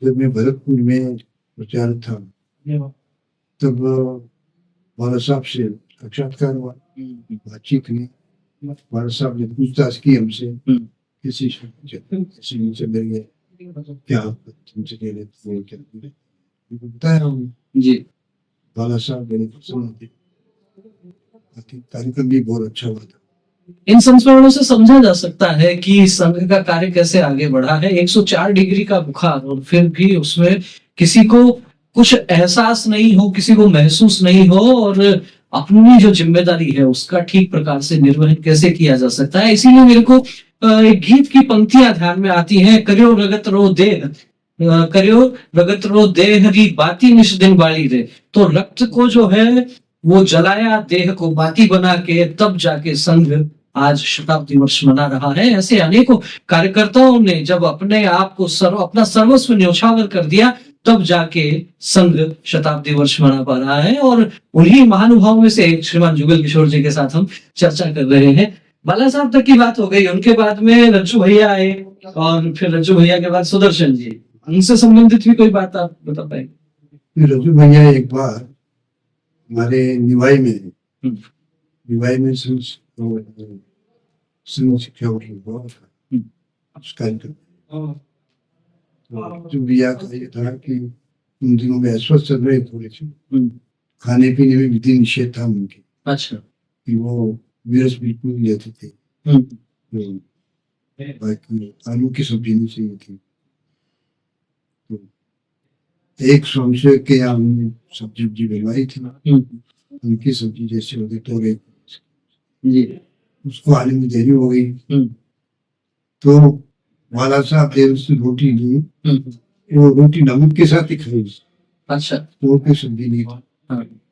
जब मैं भरतपुर में प्रचार था, तब बाला साहब से साक्षात्कार हुआ, बातचीत हुई। बाला साहब ने पूछताछ की हमसे, किसी से मिल गए, क्या तुमसे ले लेते हो, क्या बताया हमने। जी, बाला साहब मेरे पसंद थे, कार्यक्रम भी बहुत अच्छा हुआ था। इन संस्मरणों से समझा जा सकता है कि संघ का कार्य कैसे आगे बढ़ा है। 104 डिग्री का बुखार और फिर भी उसमें किसी को कुछ एहसास नहीं हो, किसी को महसूस नहीं हो, और अपनी जो जिम्मेदारी है उसका ठीक प्रकार से निर्वहन कैसे किया जा सकता है। इसीलिए मेरे को एक गीत की पंक्तियां ध्यान में आती हैं, करियो रगत रो देह, करियो रगत रो देह री बाती निश दिन बाली रे। तो रक्त को जो है वो जलाया, देह को बाती बना के, तब जाके संघ आज शताब्दी वर्ष मना रहा है। ऐसे अनेकों कार्यकर्ताओं ने जब अपने आप को अपना सर्वस्व न्यौछावर कर दिया, तब जाके संघ शताब्दी वर्ष मना पा रहा है। और उन्हीं महानुभावों में से एक श्रीमान जुगल किशोर जी के साथ हम चर्चा कर रहे हैं। बाला साहब तक की बात हो गई, उनके बाद में रज्जू भैया आए, और फिर रज्जू भैया के बाद सुदर्शन जी। उनसे संबंधित भी कोई बात आप बता पाएंगे? रज्जू भैया एक बार हमारे निवाई में संघ शिक्षा हुआ था, उस कार्यक्रम। रज्जू भैया का ये था कि उन दिनों में अस्वस्थ चल रहे थोड़े से, खाने पीने में विधि निषेध था उनके। अच्छा, कि वो विरस बिल्कुल नहीं लेते थे, बाकी आलू की सब्जी नहीं चाहिए थी। तो एक संशय के यहाँ हमने सब्जी बनवाई थी, उनकी सब्जी जैसे होती तोरे जी, उसको आने में देरी हो गई। तो बाला साहब देव से रोटी ली, वो रोटी नमक के साथ ही खाई। अच्छा, तो कोई सब्जी नहीं थी,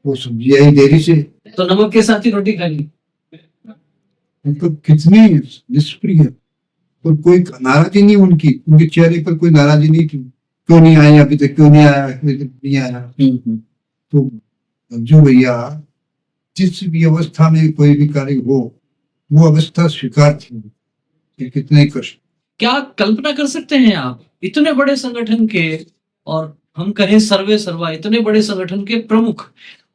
वो सब्जी आई देरी से, तो नमक के साथ ही रोटी खाई। मतलब कितनी निष्प्रिय, और कोई नाराजी नहीं उनकी, उनके चेहरे पर कोई नाराजी नहीं थी, क्यों नहीं आए अभी तक, क्यों नहीं आया, नहीं आया। तो जो भैया जिस भी अवस्था में कोई भी कार्य हो, वो अवस्था स्वीकार थी कि कितने कष्ट। क्या कल्पना कर सकते हैं आप इतने बड़े संगठन के, और हम कहें सर्वे सर्वा इतने बड़े संगठन के प्रमुख,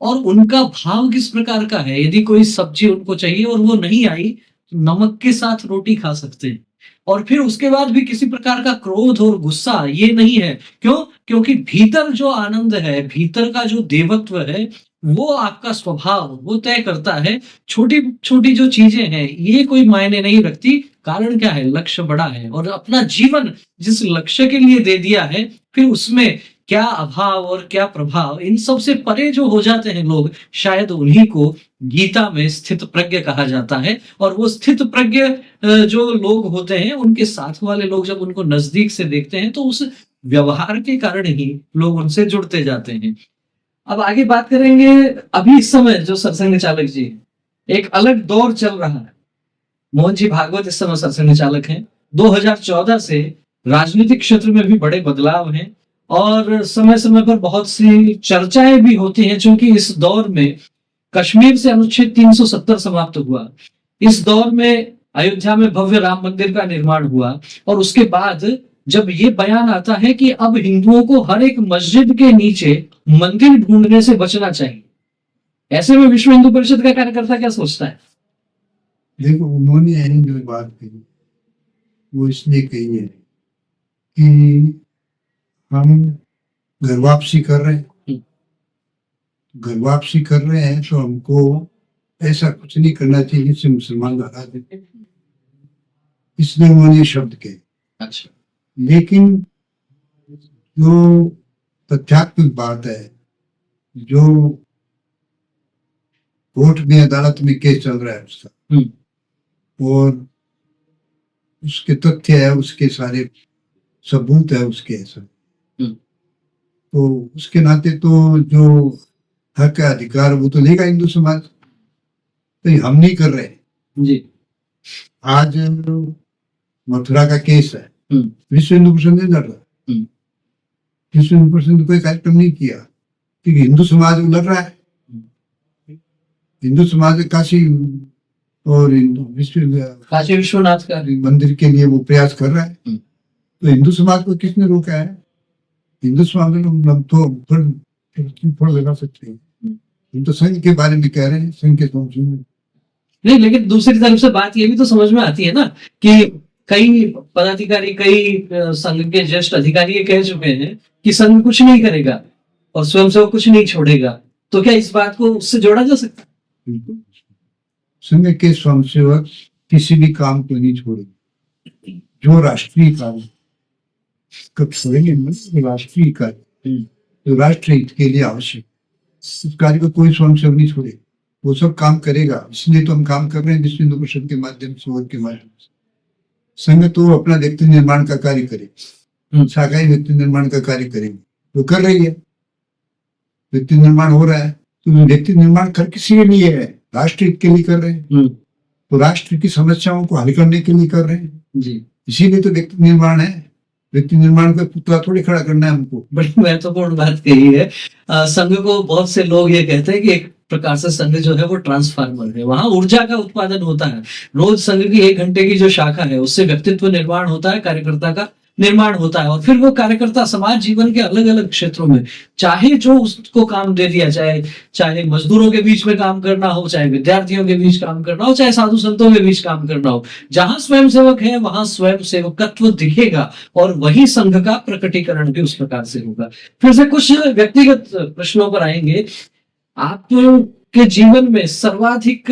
और उनका भाव किस प्रकार का है? यदि कोई सब्जी उनको चाहिए और वो नहीं आई, तो नमक के साथ रोटी खा सकते हैं, और फिर उसके बाद भी किसी प्रकार का क्रोध और गुस्सा ये नहीं है। क्यों? क्योंकि भीतर जो आनंद है, भीतर का जो देवत्व है, वो आपका स्वभाव वो तय करता है। छोटी छोटी जो चीजें हैं ये कोई मायने नहीं रखती। कारण क्या है? लक्ष्य बड़ा है, और अपना जीवन जिस लक्ष्य के लिए दे दिया है, फिर उसमें क्या अभाव और क्या प्रभाव, इन सब से परे जो हो जाते हैं लोग, शायद उन्हीं को गीता में स्थित प्रज्ञ कहा जाता है। और वो स्थित प्रज्ञ जो लोग होते हैं, उनके साथ वाले लोग जब उनको नजदीक से देखते हैं, तो उस व्यवहार के कारण ही लोग उनसे जुड़ते जाते हैं। अब आगे बात करेंगे। अभी इस समय जो सरसंघ चालक जी, एक अलग दौर चल रहा है। मोहन जी भागवत इस समय सरसंघ चालक हैं। 2014 से राजनीतिक क्षेत्र में भी बड़े बदलाव हैं, और समय समय पर बहुत सी चर्चाएं भी होती हैं, क्योंकि इस दौर में कश्मीर से अनुच्छेद 370 समाप्त हुआ। इस दौर में अयोध्या में भव्य राम मंदिर का निर्माण हुआ, और उसके बाद जब ये बयान आता है कि अब हिंदुओं को हर एक मस्जिद के नीचे मंदिर ढूंढने से बचना चाहिए, ऐसे में विश्व हिंदू परिषद का कार्यकर्ता क्या सोचता है? देखो, उन्होंने यही जो बात कही वो इसलिए कही है कि हम घर वापसी कर रहे हैं। घर वापसी कर रहे हैं तो हमको ऐसा कुछ नहीं करना चाहिए जिससे मुसलमान हरा देते, इसलिए उन्होंने ये शब्द कहे। अच्छा। लेकिन जो तथ्यात्मक बात है, जो कोर्ट में अदालत में केस चल रहा है उसका, और उसके तथ्य है, उसके सारे सबूत है उसके ऐसा, तो उसके नाते तो जो हक है, अधिकार, वो तो लेगा हिंदू समाज। तो हम नहीं कर रहे जी। आज मथुरा का केस है, विश्व हिंदू परिषद नहीं लड़ रहा। विश्व हिंदू परिषद ने कोई कार्यक्रम नहीं किया, क्योंकि हिंदू समाज लड़ रहा है। हिंदू समाज काशी और काशी विश्वनाथ का मंदिर के लिए वो प्रयास कर रहा है। तो हिंदू समाज को किसने रोका है? हिंदू समाज में तो फल लगा सकते हैं। हम तो संघ के बारे में कह रहे हैं, संघ के में नहीं, लेकिन दूसरी तरफ से बात ये भी तो समझ में आती है ना कि कई पदाधिकारी, कई संघ के ज्येष्ठ अधिकारी ये कह चुके हैं कि संघ कुछ नहीं करेगा और स्वयंसेवक कुछ नहीं छोड़ेगा। तो क्या इस बात को उससे जोड़ा जा सकता है? संघ के स्वयंसेवक किसी भी काम को नहीं छोड़ेंगे। जो राष्ट्रीय कार्य कब छोड़ेंगे? राष्ट्रीय कार्य जो राष्ट्र हित के लिए आवश्यक, उस कार्य को कोई स्वयंसेवक नहीं छोड़ेगा, वो सब काम करेगा। इसलिए तो हम काम कर रहे हैं विश्व हिंदू परिषद के माध्यम से और के माध्यम से। संघ तो अपना व्यक्ति निर्माण का कार्य करे, शाखाएं व्यक्ति निर्माण का कार्य करेंगे, वो कर रही है। व्यक्ति निर्माण हो रहा है, तो व्यक्ति निर्माण कर किसी के लिए है? राष्ट्र हित के लिए कर रहे हैं। तो राष्ट्र की समस्याओं को हल करने के लिए कर रहे हैं जी। इसीलिए तो व्यक्ति निर्माण है। व्यक्ति निर्माण का पुतला थोड़ी खड़ा करना है हमको। बड़ी महत्वपूर्ण बात कही है। संघ को बहुत से लोग ये कहते हैं कि एक प्रकार से संघ जो है वो ट्रांसफार्मर है, वहां ऊर्जा का उत्पादन होता है। रोज संघ की 1 घंटे की जो शाखा है उससे व्यक्तित्व निर्माण होता है, कार्यकर्ता का निर्माण होता है, और फिर वो कार्यकर्ता समाज जीवन के अलग अलग क्षेत्रों में चाहे जो उसको काम दे दिया जाए, चाहे मजदूरों के बीच में काम करना हो, चाहे विद्यार्थियों के बीच काम करना हो, चाहे साधु संतों के बीच काम करना हो, जहां स्वयंसेवक है वहां स्वयं सेवकत्व दिखेगा, और वही संघ का प्रकटीकरण भी उस प्रकार से होगा। फिर से कुछ व्यक्तिगत प्रश्नों पर आएंगे। आपके जीवन में सर्वाधिक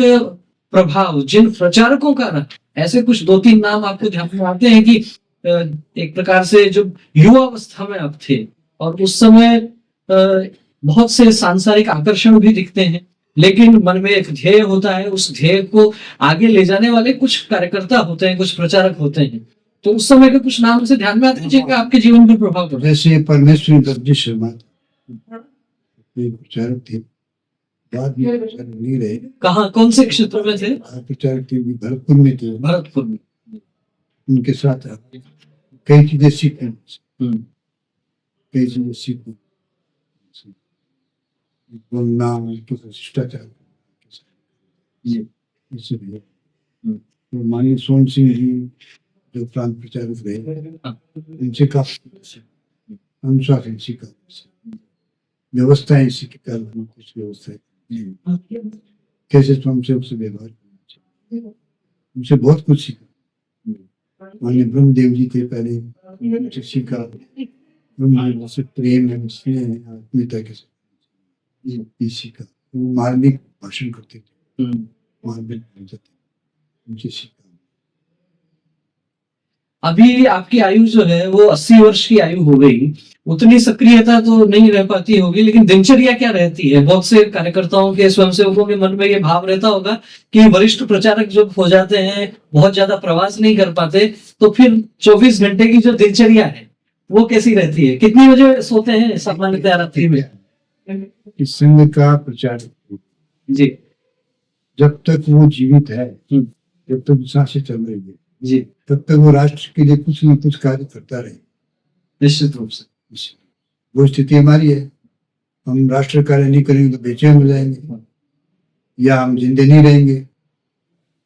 प्रभाव जिन प्रचारकों का रहा, ऐसे कुछ 2-3 नाम आपको ध्यान में आते हैं कि एक प्रकार से जो युवावस्था में आप थे और उस समय बहुत से सांसारिक आकर्षण भी दिखते हैं, लेकिन मन में एक ध्येय होता है, उस ध्येय को आगे ले जाने वाले कुछ कार्यकर्ता होते हैं, कुछ प्रचारक होते हैं। तो उस समय के कुछ नाम से ध्यान में आते हैं जिनका आपके जीवन पर प्रभाव पड़ा? जैसे परमेश्वरी दत्त शर्मा प्रचारक थे, बाद में प्रचारक नहीं रहे। कहाँ, कौन से क्षेत्र में थे? प्रचारक थे, भरतपुर में थे। भरतपुर में उनके साथ कई चीजें सीखी, कई चीजें सीखी, बोलना, शिष्टाचार। माननीय सोहन सिंह जी जो प्रांत प्रचारक रहे हाँ। इनसे काफी अनुशासन इसी का व्यवस्था इसी के कारण कुछ व्यवस्था है कैसे स्वयंसेवक से व्यवहार करना चाहिए उनसे बहुत कुछ सीखा माननीय ब्रह्मदेव जी थे पहले उनसे सीखा ब्रह्मदेव से प्रेम है स्नेह है आत्मीयता के साथ ये सीखा वो मार्मिक भाषण करते थे मार्मिक बोलते थे उनसे सीखा अभी आपकी आयु जो है वो 80 वर्ष की आयु हो गई, उतनी सक्रियता तो नहीं रह पाती होगी, लेकिन दिनचर्या क्या रहती है? बहुत से कार्यकर्ताओं के स्वयंसेवकों के मन में ये भाव रहता होगा कि वरिष्ठ प्रचारक जब हो जाते हैं, बहुत ज्यादा प्रवास नहीं कर पाते, तो फिर 24 घंटे की जो दिनचर्या है वो कैसी रहती है? कितनी बजे सोते हैं सामान्यतः रात्रि में? इस संघ का प्रचार जी जब तक वो जीवित है जब तक सांसें चल रही है जी, तब तक वो राष्ट्र के लिए कुछ न कुछ कार्य करता रहे निश्चित रूप से। वो स्थिति हमारी है हम राष्ट्र कार्य नहीं करेंगे तो बेचैन हो जाएंगे या हम जिंदे नहीं रहेंगे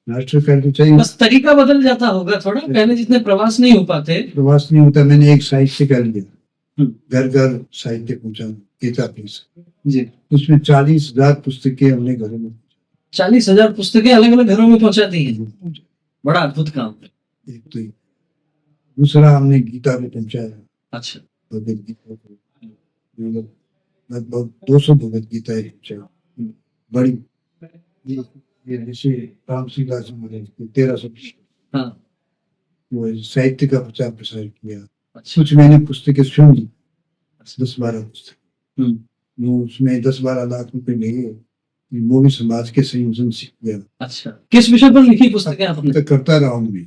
राष्ट्र कार्य तो चाहिए बस तरीका बदल जाता होगा थोड़ा, पहले जितने प्रवास नहीं हो पाते। प्रवास नहीं होता मैंने एक साहित्य का लिया घर घर साहित्य पहुंचा गीता प्लीज जी, उसमें 40,000 पुस्तकें हमने घरों में 40,000 पुस्तकें अलग अलग घरों में पहुंचा दी हैं। बड़ा अद्भुत काम है। एक तो ये। दूसरा हमने गीता में पहुंचाया अच्छा, भगवद गीता को मतलब लगभग 200 भगवद गीता पहुंचाई बड़ी ये जैसे रामसिंह जी महाराज की 1300 हाँ, वो साहित्य का प्रचार प्रसार किया अच्छा, कुछ मैंने पुस्तकें स्वयं ली 10-12 पुस्तक वो उसमें 10-12 लाख रुपए लिए वो भी समाज के संयोजन से किया अच्छा। किस विषय पर लिखी पुस्तकें अब आपने? तक करता रहा हूँ मैं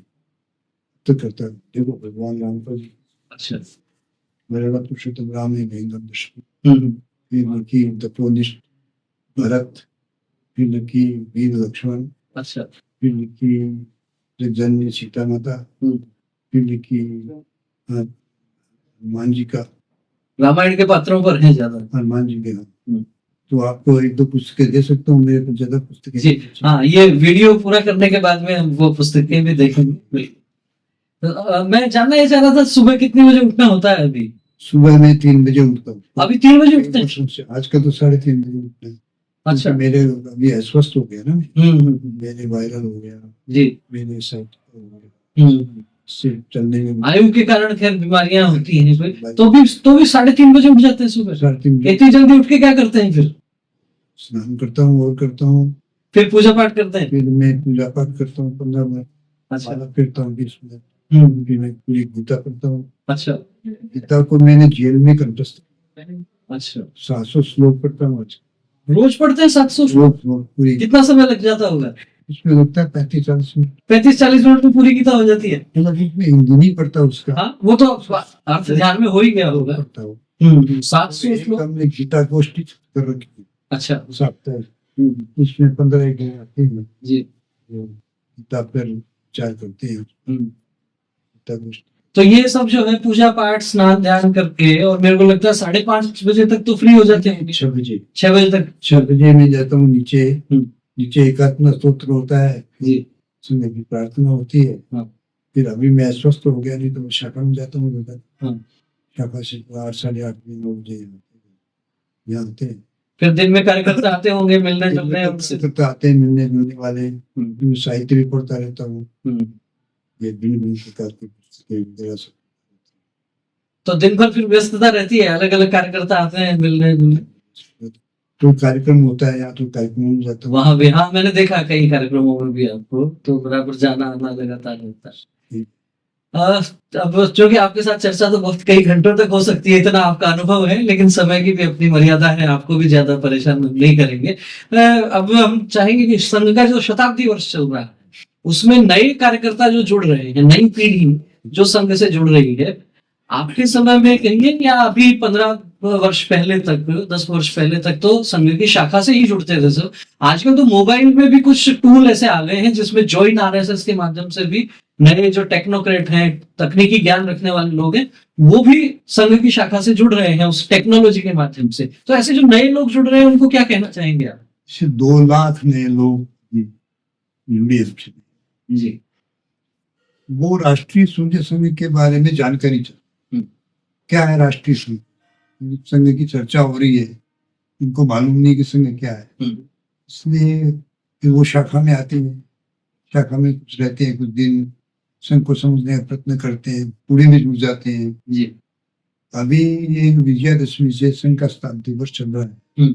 तो करता देखो भगवान राम पर अच्छा, मेरा पुरुषोत्तम राम ने भयंकर दर्शन हम्म, फिर लिखी तपोनिष्ठ भरत फिर लिखी वीर लक्ष्मण अच्छा, फिर लिखी जगजननी सीता माता फिर लिखी हनुमान जी का रामायण के पात्रों पर है ज्यादा। हनुमान जी के तो आपको 1-2 पुस्तकें दे सकता हूँ मेरे को ज्यादा पुस्तकें जी हाँ, ये वीडियो पूरा करने के बाद में हम वो पुस्तकें भी देखेंगे। तो, मैं जानना ये चाह रहा था सुबह कितने बजे उठना होता है अभी? सुबह में 3 बजे उठता हूँ अभी 3 बजे उठते हैं? परसों से आजकल तो 3:30 बजे उठते हैं अच्छा, क्योंकि मेरे अभी अस्वस्थ हो गया ना मैं मेरे वायरल हो गया जी, मेरे साइड हो गया से चलने में आयु के कारण खैर बीमारियां होती हैं कोई, तो भी 3:30 बजे उठ जाते हैं सुबह? 3:30 बजे इतनी जल्दी उठ के क्या करते हैं फिर? स्नान करता हूँ और करता हूँ फिर पूजा पाठ करते हैं? फिर मैं पूजा पाठ करता हूँ 15 मिनट अच्छा, माला फिरता हूँ 20 मिनट फिर मैं पूरी गीता पढ़ता हूँ अच्छा, गीता को मैंने जेल में कंठस्थ अच्छा। 700 श्लोक पढ़ता हूँ आज रोज पढ़ते हैं 700 श्लोक? श्लोक पूरी कितना समय लग जाता होगा? उसमें लगता है 35-40 मिनट 35-40 मिनट में पूरी गीता हो जाती है? मतलब मैं हिंदी नहीं पढ़ता उसका हाँ, वो तो अर्थ ध्यान में हो ही गया होगा। पढ़ता हूँ 700 एक श्लोक? हमने गीता गोष्ठी कर रखी है अच्छा, साप्ताहिक उसमें 15 एक दिन आते हैं जी, जो गीता पर विचार करते हैं गीता गोष्ठी तो ये सब जो है पूजा पाठ स्नान ध्यान करके, और मेरे को लगता है 5:30 बजे तक तो फ्री हो जाते हैं? 6 बजे 6 बजे तक? 6 बजे मैं जाता हूँ नीचे एकात्म स्तोत्र होता है जी, संध्या की प्रार्थना होती है हाँ। फिर अभी मैं अस्वस्थ हो गया नहीं तो मैं शाखा में जाता हूँ हाँ। शाखा से 8 साढ़े 8 बजे 9 बजे यहाँ आते हैं फिर दिन में कार्यकर्ता आते होंगे मिलने जुलने उनसे? कार्यकर्ता आते हैं मिलने जुलने वाले मैं साहित्य भी पढ़ता रहता हूँ ये भिन्न भिन्न प्रकार की पुस्तकें वगैरह सब तो दिन भर फिर व्यस्तता रहती है, अलग अलग कार्यकर्ता आते हैं मिलने जुलने? तो कार्यक्रम होता है या तो कार्यक्रम में जाता हूँ वहां भी हाँ, मैंने देखा कई कार्यक्रमों में भी आपको, तो बराबर जाना आना लगातार रहता है। अब चूंकि आपके साथ चर्चा तो बहुत कई घंटों तक हो सकती है, इतना आपका अनुभव है, लेकिन समय की भी अपनी मर्यादा है, आपको भी ज्यादा परेशान नहीं करेंगे। अब हम चाहेंगे कि संघ का जो शताब्दी वर्ष चल रहा है उसमें नए कार्यकर्ता जो जुड़ रहे हैं, नई पीढ़ी जो संघ से जुड़ रही है, आपके समय में कहेंगे या अभी 15 वर्ष पहले तक 10 वर्ष पहले तक तो संघ की शाखा से ही जुड़ते थे सब, आजकल तो मोबाइल में भी कुछ टूल ऐसे आ गए हैं जिसमें ज्वाइन आरएसएस के माध्यम से भी नए जो टेक्नोक्रेट हैं, तकनीकी ज्ञान रखने वाले लोग हैं, वो भी संघ की शाखा से जुड़ रहे हैं उस टेक्नोलॉजी के माध्यम से। तो ऐसे जो नए लोग जुड़ रहे हैं उनको क्या कहना चाहेंगे आप? 2 लाख नए लोग जुड़े जी, वो राष्ट्रीय स्वयं संघ के बारे में जानकारी चाहिए। क्या है राष्ट्रीय संघ? संघ की चर्चा हो रही है, उनको मालूम नहीं कि संघ क्या है, इसलिए फिर वो शाखा में आते हैं, शाखा में कुछ रहते हैं, कुछ दिन संघ को समझने का प्रयत्न करते हैं, पूरे में जुड़ जाते हैं जी। अभी ये विजयादशमी से संघ का शताब्दी वर्ष चल रहा है,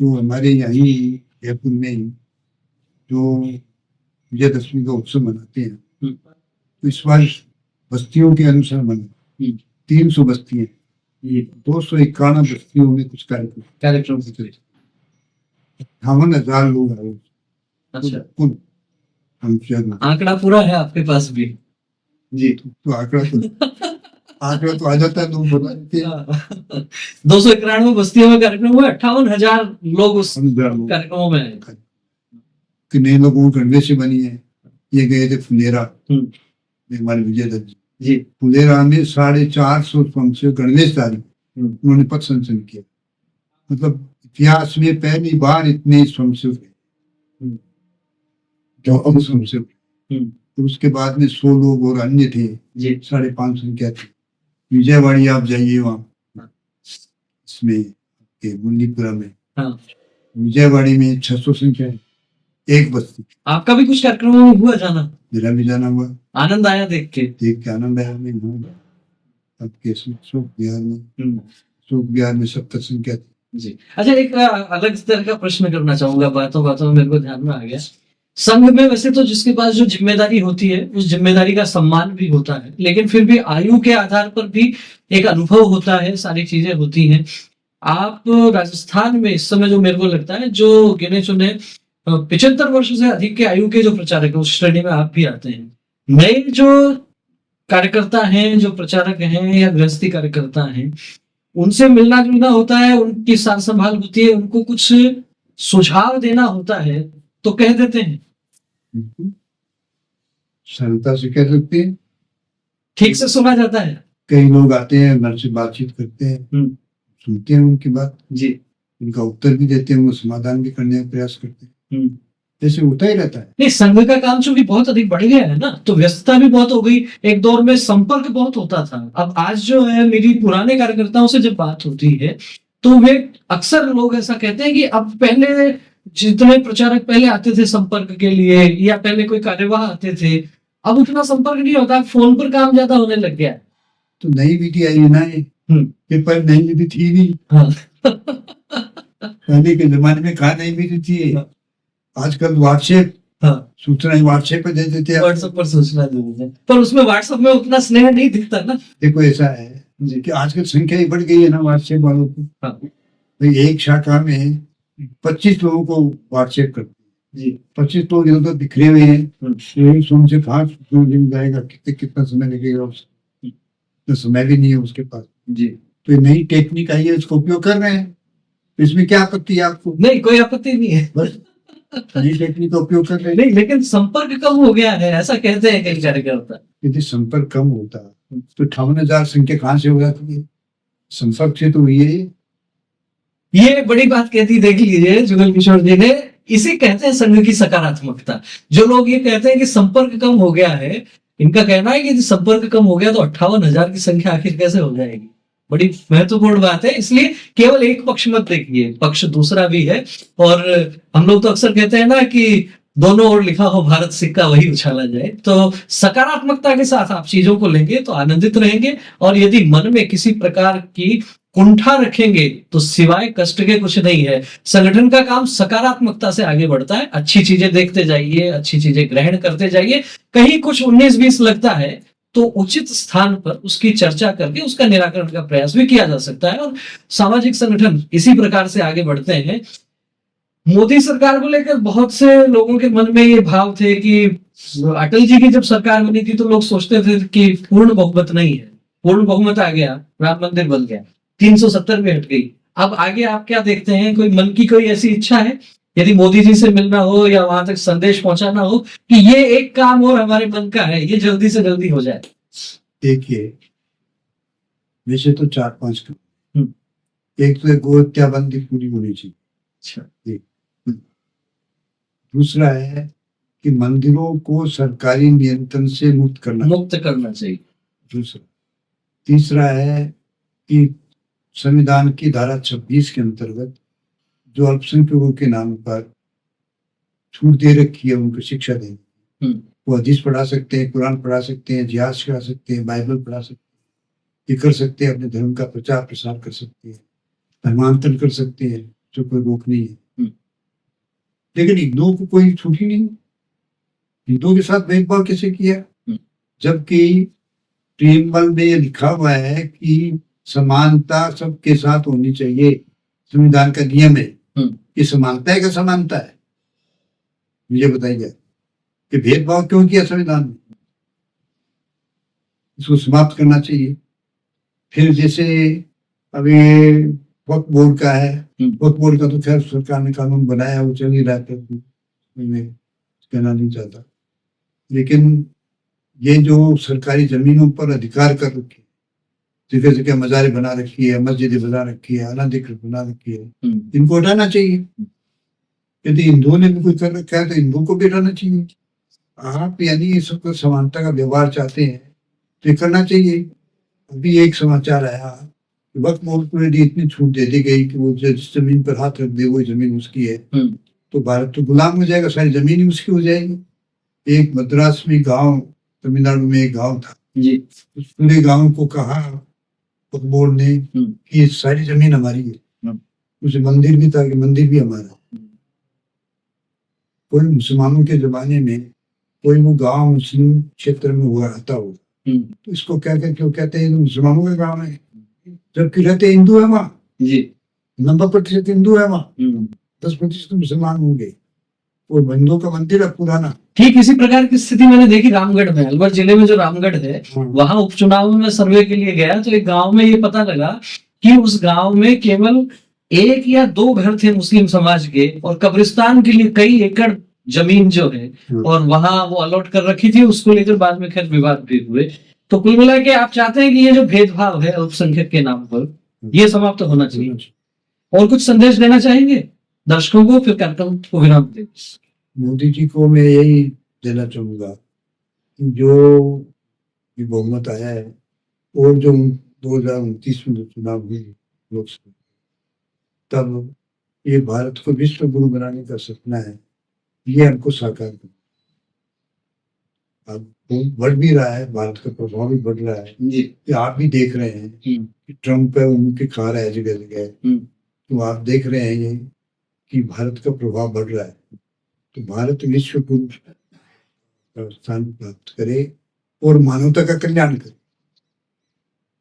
तो हमारे यही जयपुर में ही जो विजयादशमी का उत्सव मनाते हैं, तो इस बार बस्तियों के अनुसार मना 300 बस्तियां, 251 बस्तियों में कुछ कार्यक्रम होते हैं। 58,000 लोग आए। अच्छा, कुल हम शायद आंकड़ा पूरा है आपके पास भी? जी, तो आंकड़ा तो आ जाता है, लोग बता देते हैं। 291 बस्तियों में कार्यक्रम हुआ, 58,000 लोग उस कार्यक्रमों में आए। कि नए लोगों को गणवेश से बनी है। ये गए थे फुलेरा, हमारे विजयदत्त जी, फुलेरा में 450 स्वयंसेवक गणवेशधारी, उन्होंने पथ संचलन किया। मतलब इतिहास में पहली बार इतने स्वयंसेवक स्वयंसेवक। तो उसके बाद में 100 लोग और अन्य थे, 550 संख्या थी। विजयवाड़ी आप जाइए वहाँ इसमें मुंडीपुरा में, विजयवाड़ी में 600 संख्या है, एक बस्ती। आपका भी कुछ कार्यक्रमों में हुआ जाना? मेरा भी जाना हुआ। आनंद आया देख के आनंद आया। में आपके शोक बिहार में 70 संख्या थी। जी। अच्छा, एक अलग तरह का प्रश्न करना चाहूंगा, बातों में मेरे को ध्यान में आ गया। संघ में वैसे तो जिसके पास जो जिम्मेदारी होती है उस जिम्मेदारी का सम्मान भी होता है, लेकिन फिर भी आयु के आधार पर भी एक अनुभव होता है, सारी चीजें होती हैं। आप राजस्थान में इस समय जो मेरे को लगता है जो गिने चुने 75 वर्ष से अधिक के आयु के जो प्रचारक है, उस श्रेणी में आप भी आते हैं। नए जो कार्यकर्ता हैं, जो प्रचारक हैं या गृहस्थी कार्यकर्ता हैं, उनसे मिलना जुलना होता है, उनकी सार संभाल होती है, उनको कुछ सुझाव देना होता है तो कह देते हैं, सरलता से कह सकते हैं, ठीक से सुना जाता है। कई लोग आते हैं, घर से बातचीत करते हैं, सुनते हैं उनकी बात जी, उनका उत्तर भी देते हैं, वो समाधान भी करने का प्रयास करते हैं, जैसे होता ही रहता है। नहीं, संघ का काम चूंकि बहुत अधिक बढ़ गया है ना, तो व्यस्तता भी बहुत हो गई। एक दौर में संपर्क बहुत होता था, अब आज जो है मेरी पुराने कार्यकर्ताओं से जब बात होती है तो वे अक्सर लोग ऐसा कहते हैं कि अब पहले जितने प्रचारक पहले आते थे संपर्क के लिए या पहले कोई कार्यवाह आते थे, अब उतना संपर्क नहीं होता, फोन पर काम ज्यादा होने लग गया है। तो नई विधि आई है ना, ये पर नई विधि थी नहीं। पहले के जमाने में कहा नई विधि थी। आजकल व्हाट्सएप, सूचना व्हाट्सएप पे दे देते हैं, व्हाट्सएप पर सूचना दे देते हैं, पर उसमें व्हाट्सएप में उतना स्नेह नहीं दिखता ना। देखो ऐसा है कि आजकल संख्या ही बढ़ गई है ना व्हाट्सएप वालों की। भाई एक शाखा में 25 लोगों को व्हाट्सएप करते हैं, 25 लोग इधर बिखरे हुए हैं, से खास जाएगा, कितना समय लगेगा, उसको समय भी नहीं है उसके पास जी। तो ये नई टेक्निक आई है, उसको उपयोग कर रहे हैं, इसमें क्या आपत्ति है आपको? नहीं, कोई आपत्ति नहीं है, बस नई टेक्निक का उपयोग कर रहे हैं। नहीं, लेकिन संपर्क कम हो गया है ऐसा कहते हैं कई कार्यकर्ता। यदि संपर्क कम होता तो 58,000 संख्या कहाँ से हो जाती है? संपर्क से तो हुई है। ये बड़ी बात कहती, देख लीजिए जुगल किशोर जी ने, इसे कहते हैं संघ की सकारात्मकता। जो लोग ये कहते हैं कि संपर्क कम हो गया है, इनका कहना है कि संपर्क कम हो गया तो 58,000 की संख्या आखिर कैसे हो जाएगी? बड़ी महत्वपूर्ण बात है। इसलिए केवल एक पक्ष मत देखिए, पक्ष दूसरा भी है। और हम लोग तो अक्सर कहते हैं ना कि दोनों ओर लिखा हो भारत सिक्का वही उछाला जाए। तो सकारात्मकता के साथ आप चीजों को लेंगे तो आनंदित रहेंगे, और यदि मन में किसी प्रकार की कुंठा रखेंगे तो सिवाय कष्ट के कुछ नहीं है। संगठन का काम सकारात्मकता से आगे बढ़ता है। अच्छी चीजें देखते जाइए, अच्छी चीजें ग्रहण करते जाइए। कहीं कुछ 19-20 लगता है तो उचित स्थान पर उसकी चर्चा करके उसका निराकरण का प्रयास भी किया जा सकता है, और सामाजिक संगठन इसी प्रकार से आगे बढ़ते हैं। मोदी सरकार को लेकर बहुत से लोगों के मन में ये भाव थे कि अटल जी की जब सरकार बनी थी तो लोग सोचते थे कि पूर्ण बहुमत नहीं है, पूर्ण बहुमत आ गया, राम मंदिर बन गया, 370 में हट गई। अब आगे आप क्या देखते हैं? कोई मन की कोई ऐसी इच्छा है, यदि मोदी जी से मिलना हो या वहां तक संदेश पहुंचाना हो कि ये एक काम और हमारे मन का है, ये जल्दी से जल्दी हो जाए? देखिए, वैसे तो 4-5 काम। एक तो गो हत्या बंदी पूरी होनी चाहिए। अच्छा। दूसरा है कि मंदिरों को सरकारी नियंत्रण से मुक्त करना चाहिए। दूसरा, तीसरा है कि संविधान की धारा 26 के अंतर्गत जो अल्पसंख्यकों के नाम पर छूट दे रखी है उनको शिक्षा देनी। वो हदीस पढ़ा सकते हैं, कुरान पढ़ा सकते हैं, जिहाद सिखा सकते हैं, बाइबल पढ़ा सकते हैं, ये कर सकते हैं, अपने धर्म का प्रचार प्रसार कर सकते हैं, धर्मांतरण कर सकते हैं, जो कोई रोक नहीं है। लेकिन हिंदुओं को कोई छूट ही नहीं। हिंदुओं के साथ भेदभाव कैसे किया? जबकि प्रियम्बल में लिखा हुआ है कि समानता सबके साथ होनी चाहिए। संविधान का नियम है कि समानता है, क्या समानता है? मुझे बताइए कि भेदभाव क्यों किया संविधान में? इसको समाप्त करना चाहिए। फिर जैसे अभी वक्फ बोर्ड का है, वक्फ बोर्ड का तो खैर सरकार ने कानून बनाया, वो चल ही रहा था, मैं कहना नहीं चाहता। लेकिन ये जो सरकारी जमीनों पर अधिकार कर रखे, जगह जगह मजारे बना रखी है, मस्जिदें बना रखी है, अनाधिकृत बना रखी है, इनको हटाना चाहिए। यदि हिंदुओं ने भी कुछ कर रखा है तो हिंदुओं को भी हटाना चाहिए। आप यानी इस सबको समानता का व्यवहार चाहते हैं तो ये करना चाहिए। अभी एक समाचार आया, वक्त बोर्ड को यदि इतनी छूट दे दी गई कि वो जिस जमीन पर हाथ रख दे वो जमीन उसकी है, तो भारत तो गुलाम हो जाएगा, सारी जमीन ही उसकी हो जाएगी। एक मद्रास में गांव, तमिलनाडु में एक गांव था जी, उस पूरे गांव को कहा वक्फ बोर्ड ने कि सारी जमीन हमारी है। उस मंदिर भी था कि मंदिर भी हमारा। कोई मुसलमानों के जमाने में कोई वो गांव मुस्लिम क्षेत्र में हुआ रहता हो तो इसको क्या क्यों कहते हैं मुसलमानों के गांव है, जबकि रहते हिंदू है वहाँ जी, 90% हिंदू है वहाँ, 10% मुसलमान होंगे। वो हिंदुओं का मंदिर है पुराना। ठीक इसी प्रकार की स्थिति मैंने देखी रामगढ़ में, अलवर जिले में जो रामगढ़ है, वहां उपचुनाव में सर्वे के लिए गया तो एक गांव में ये पता लगा कि उस गांव में केवल 1 या 2 घर थे मुस्लिम समाज के, और कब्रिस्तान के लिए कई एकड़ जमीन जो है और वहां वो अलॉट कर रखी थी। उसको लेकर बाद में खैर विवाद भी हुए। तो कुल मिला के आप चाहते हैं कि ये जो भेदभाव है अल्पसंख्यक के नाम पर, ये समाप्त होना चाहिए। और कुछ संदेश देना चाहेंगे दर्शकों को, फिर कार्यक्रम को विराम देंगे। मोदी जी को मैं यही देना चाहूंगा कि जो बहुमत आया है और जो 2029 में चुनाव हुई लोकसभा, तब ये भारत को विश्व गुरु बनाने का सपना है, ये हमको साकार करना। अब बढ़ भी रहा है, भारत का प्रभाव भी बढ़ रहा है जी। आप भी देख रहे हैं कि ट्रम्प है उनकी खा रहा है जगह जगह, तो आप देख रहे हैं ये कि भारत का प्रभाव बढ़ रहा है। तो भारत विश्व गुरु स्थान प्राप्त करे और मानवता का कल्याण करे,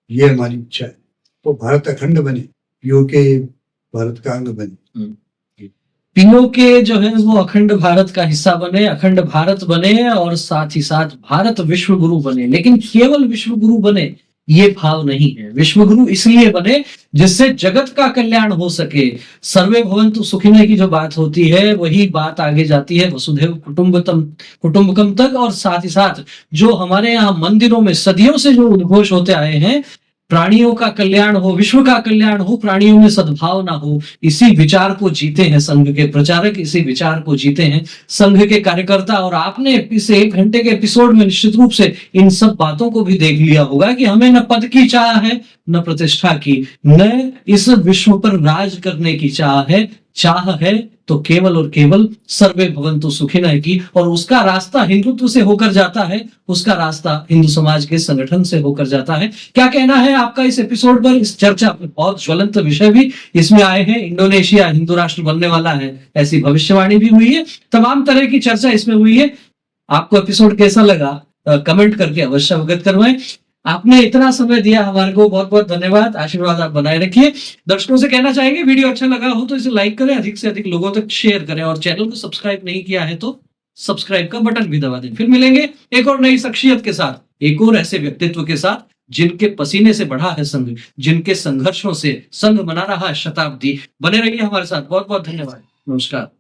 ये हमारी इच्छा है। तो भारत अखंड बने, पीओके भारत का अंग बने, पीओके जो है वो अखंड भारत का हिस्सा बने, अखंड भारत बने और साथ ही साथ भारत विश्व गुरु बने। लेकिन केवल विश्व गुरु बने ये भाव नहीं है। विश्व गुरु इसलिए बने जिससे जगत का कल्याण हो सके। सर्वे भवन्तु सुखिनः की जो बात होती है वही बात आगे जाती है वसुधैव कुटुंबकम तक। और साथ ही साथ जो हमारे यहाँ मंदिरों में सदियों से जो उद्घोष होते आए हैं, प्राणियों का कल्याण हो, विश्व का कल्याण हो, प्राणियों में सद्भावना हो, इसी विचार को जीते हैं संघ के प्रचारक, इसी विचार को जीते हैं संघ के कार्यकर्ता। और आपने इस 1 घंटे के एपिसोड में निश्चित रूप से इन सब बातों को भी देख लिया होगा कि हमें न पद की चाह है, न प्रतिष्ठा की, न इस विश्व पर राज करने की चाह है। चाह है तो केवल और केवल सर्वे भवन्तु सुखिनः की, और उसका रास्ता हिंदुत्व से होकर जाता है, उसका रास्ता हिंदू समाज के संगठन से होकर जाता है। क्या कहना है आपका इस एपिसोड पर? इस चर्चा पर बहुत ज्वलंत विषय भी इसमें आए हैं। इंडोनेशिया हिंदू राष्ट्र बनने वाला है ऐसी भविष्यवाणी भी हुई है, तमाम तरह की चर्चा इसमें हुई है। आपको एपिसोड कैसा लगा कमेंट करके अवश्य अवगत करवाएं। आपने इतना समय दिया हमारे को, बहुत बहुत धन्यवाद। आशीर्वाद आप बनाए रखिए। दर्शकों से कहना चाहेंगे वीडियो अच्छा लगा हो तो इसे लाइक करें, अधिक से अधिक लोगों तक शेयर करें, और चैनल को सब्सक्राइब नहीं किया है तो सब्सक्राइब का बटन भी दबा दें। फिर मिलेंगे एक और नई शख्सियत के साथ, एक और ऐसे व्यक्तित्व के साथ जिनके पसीने से बढ़ा है संघ, जिनके संघर्षों से संघ बना रहा है शताब्दी। बने रहिए हमारे साथ। बहुत बहुत धन्यवाद। नमस्कार।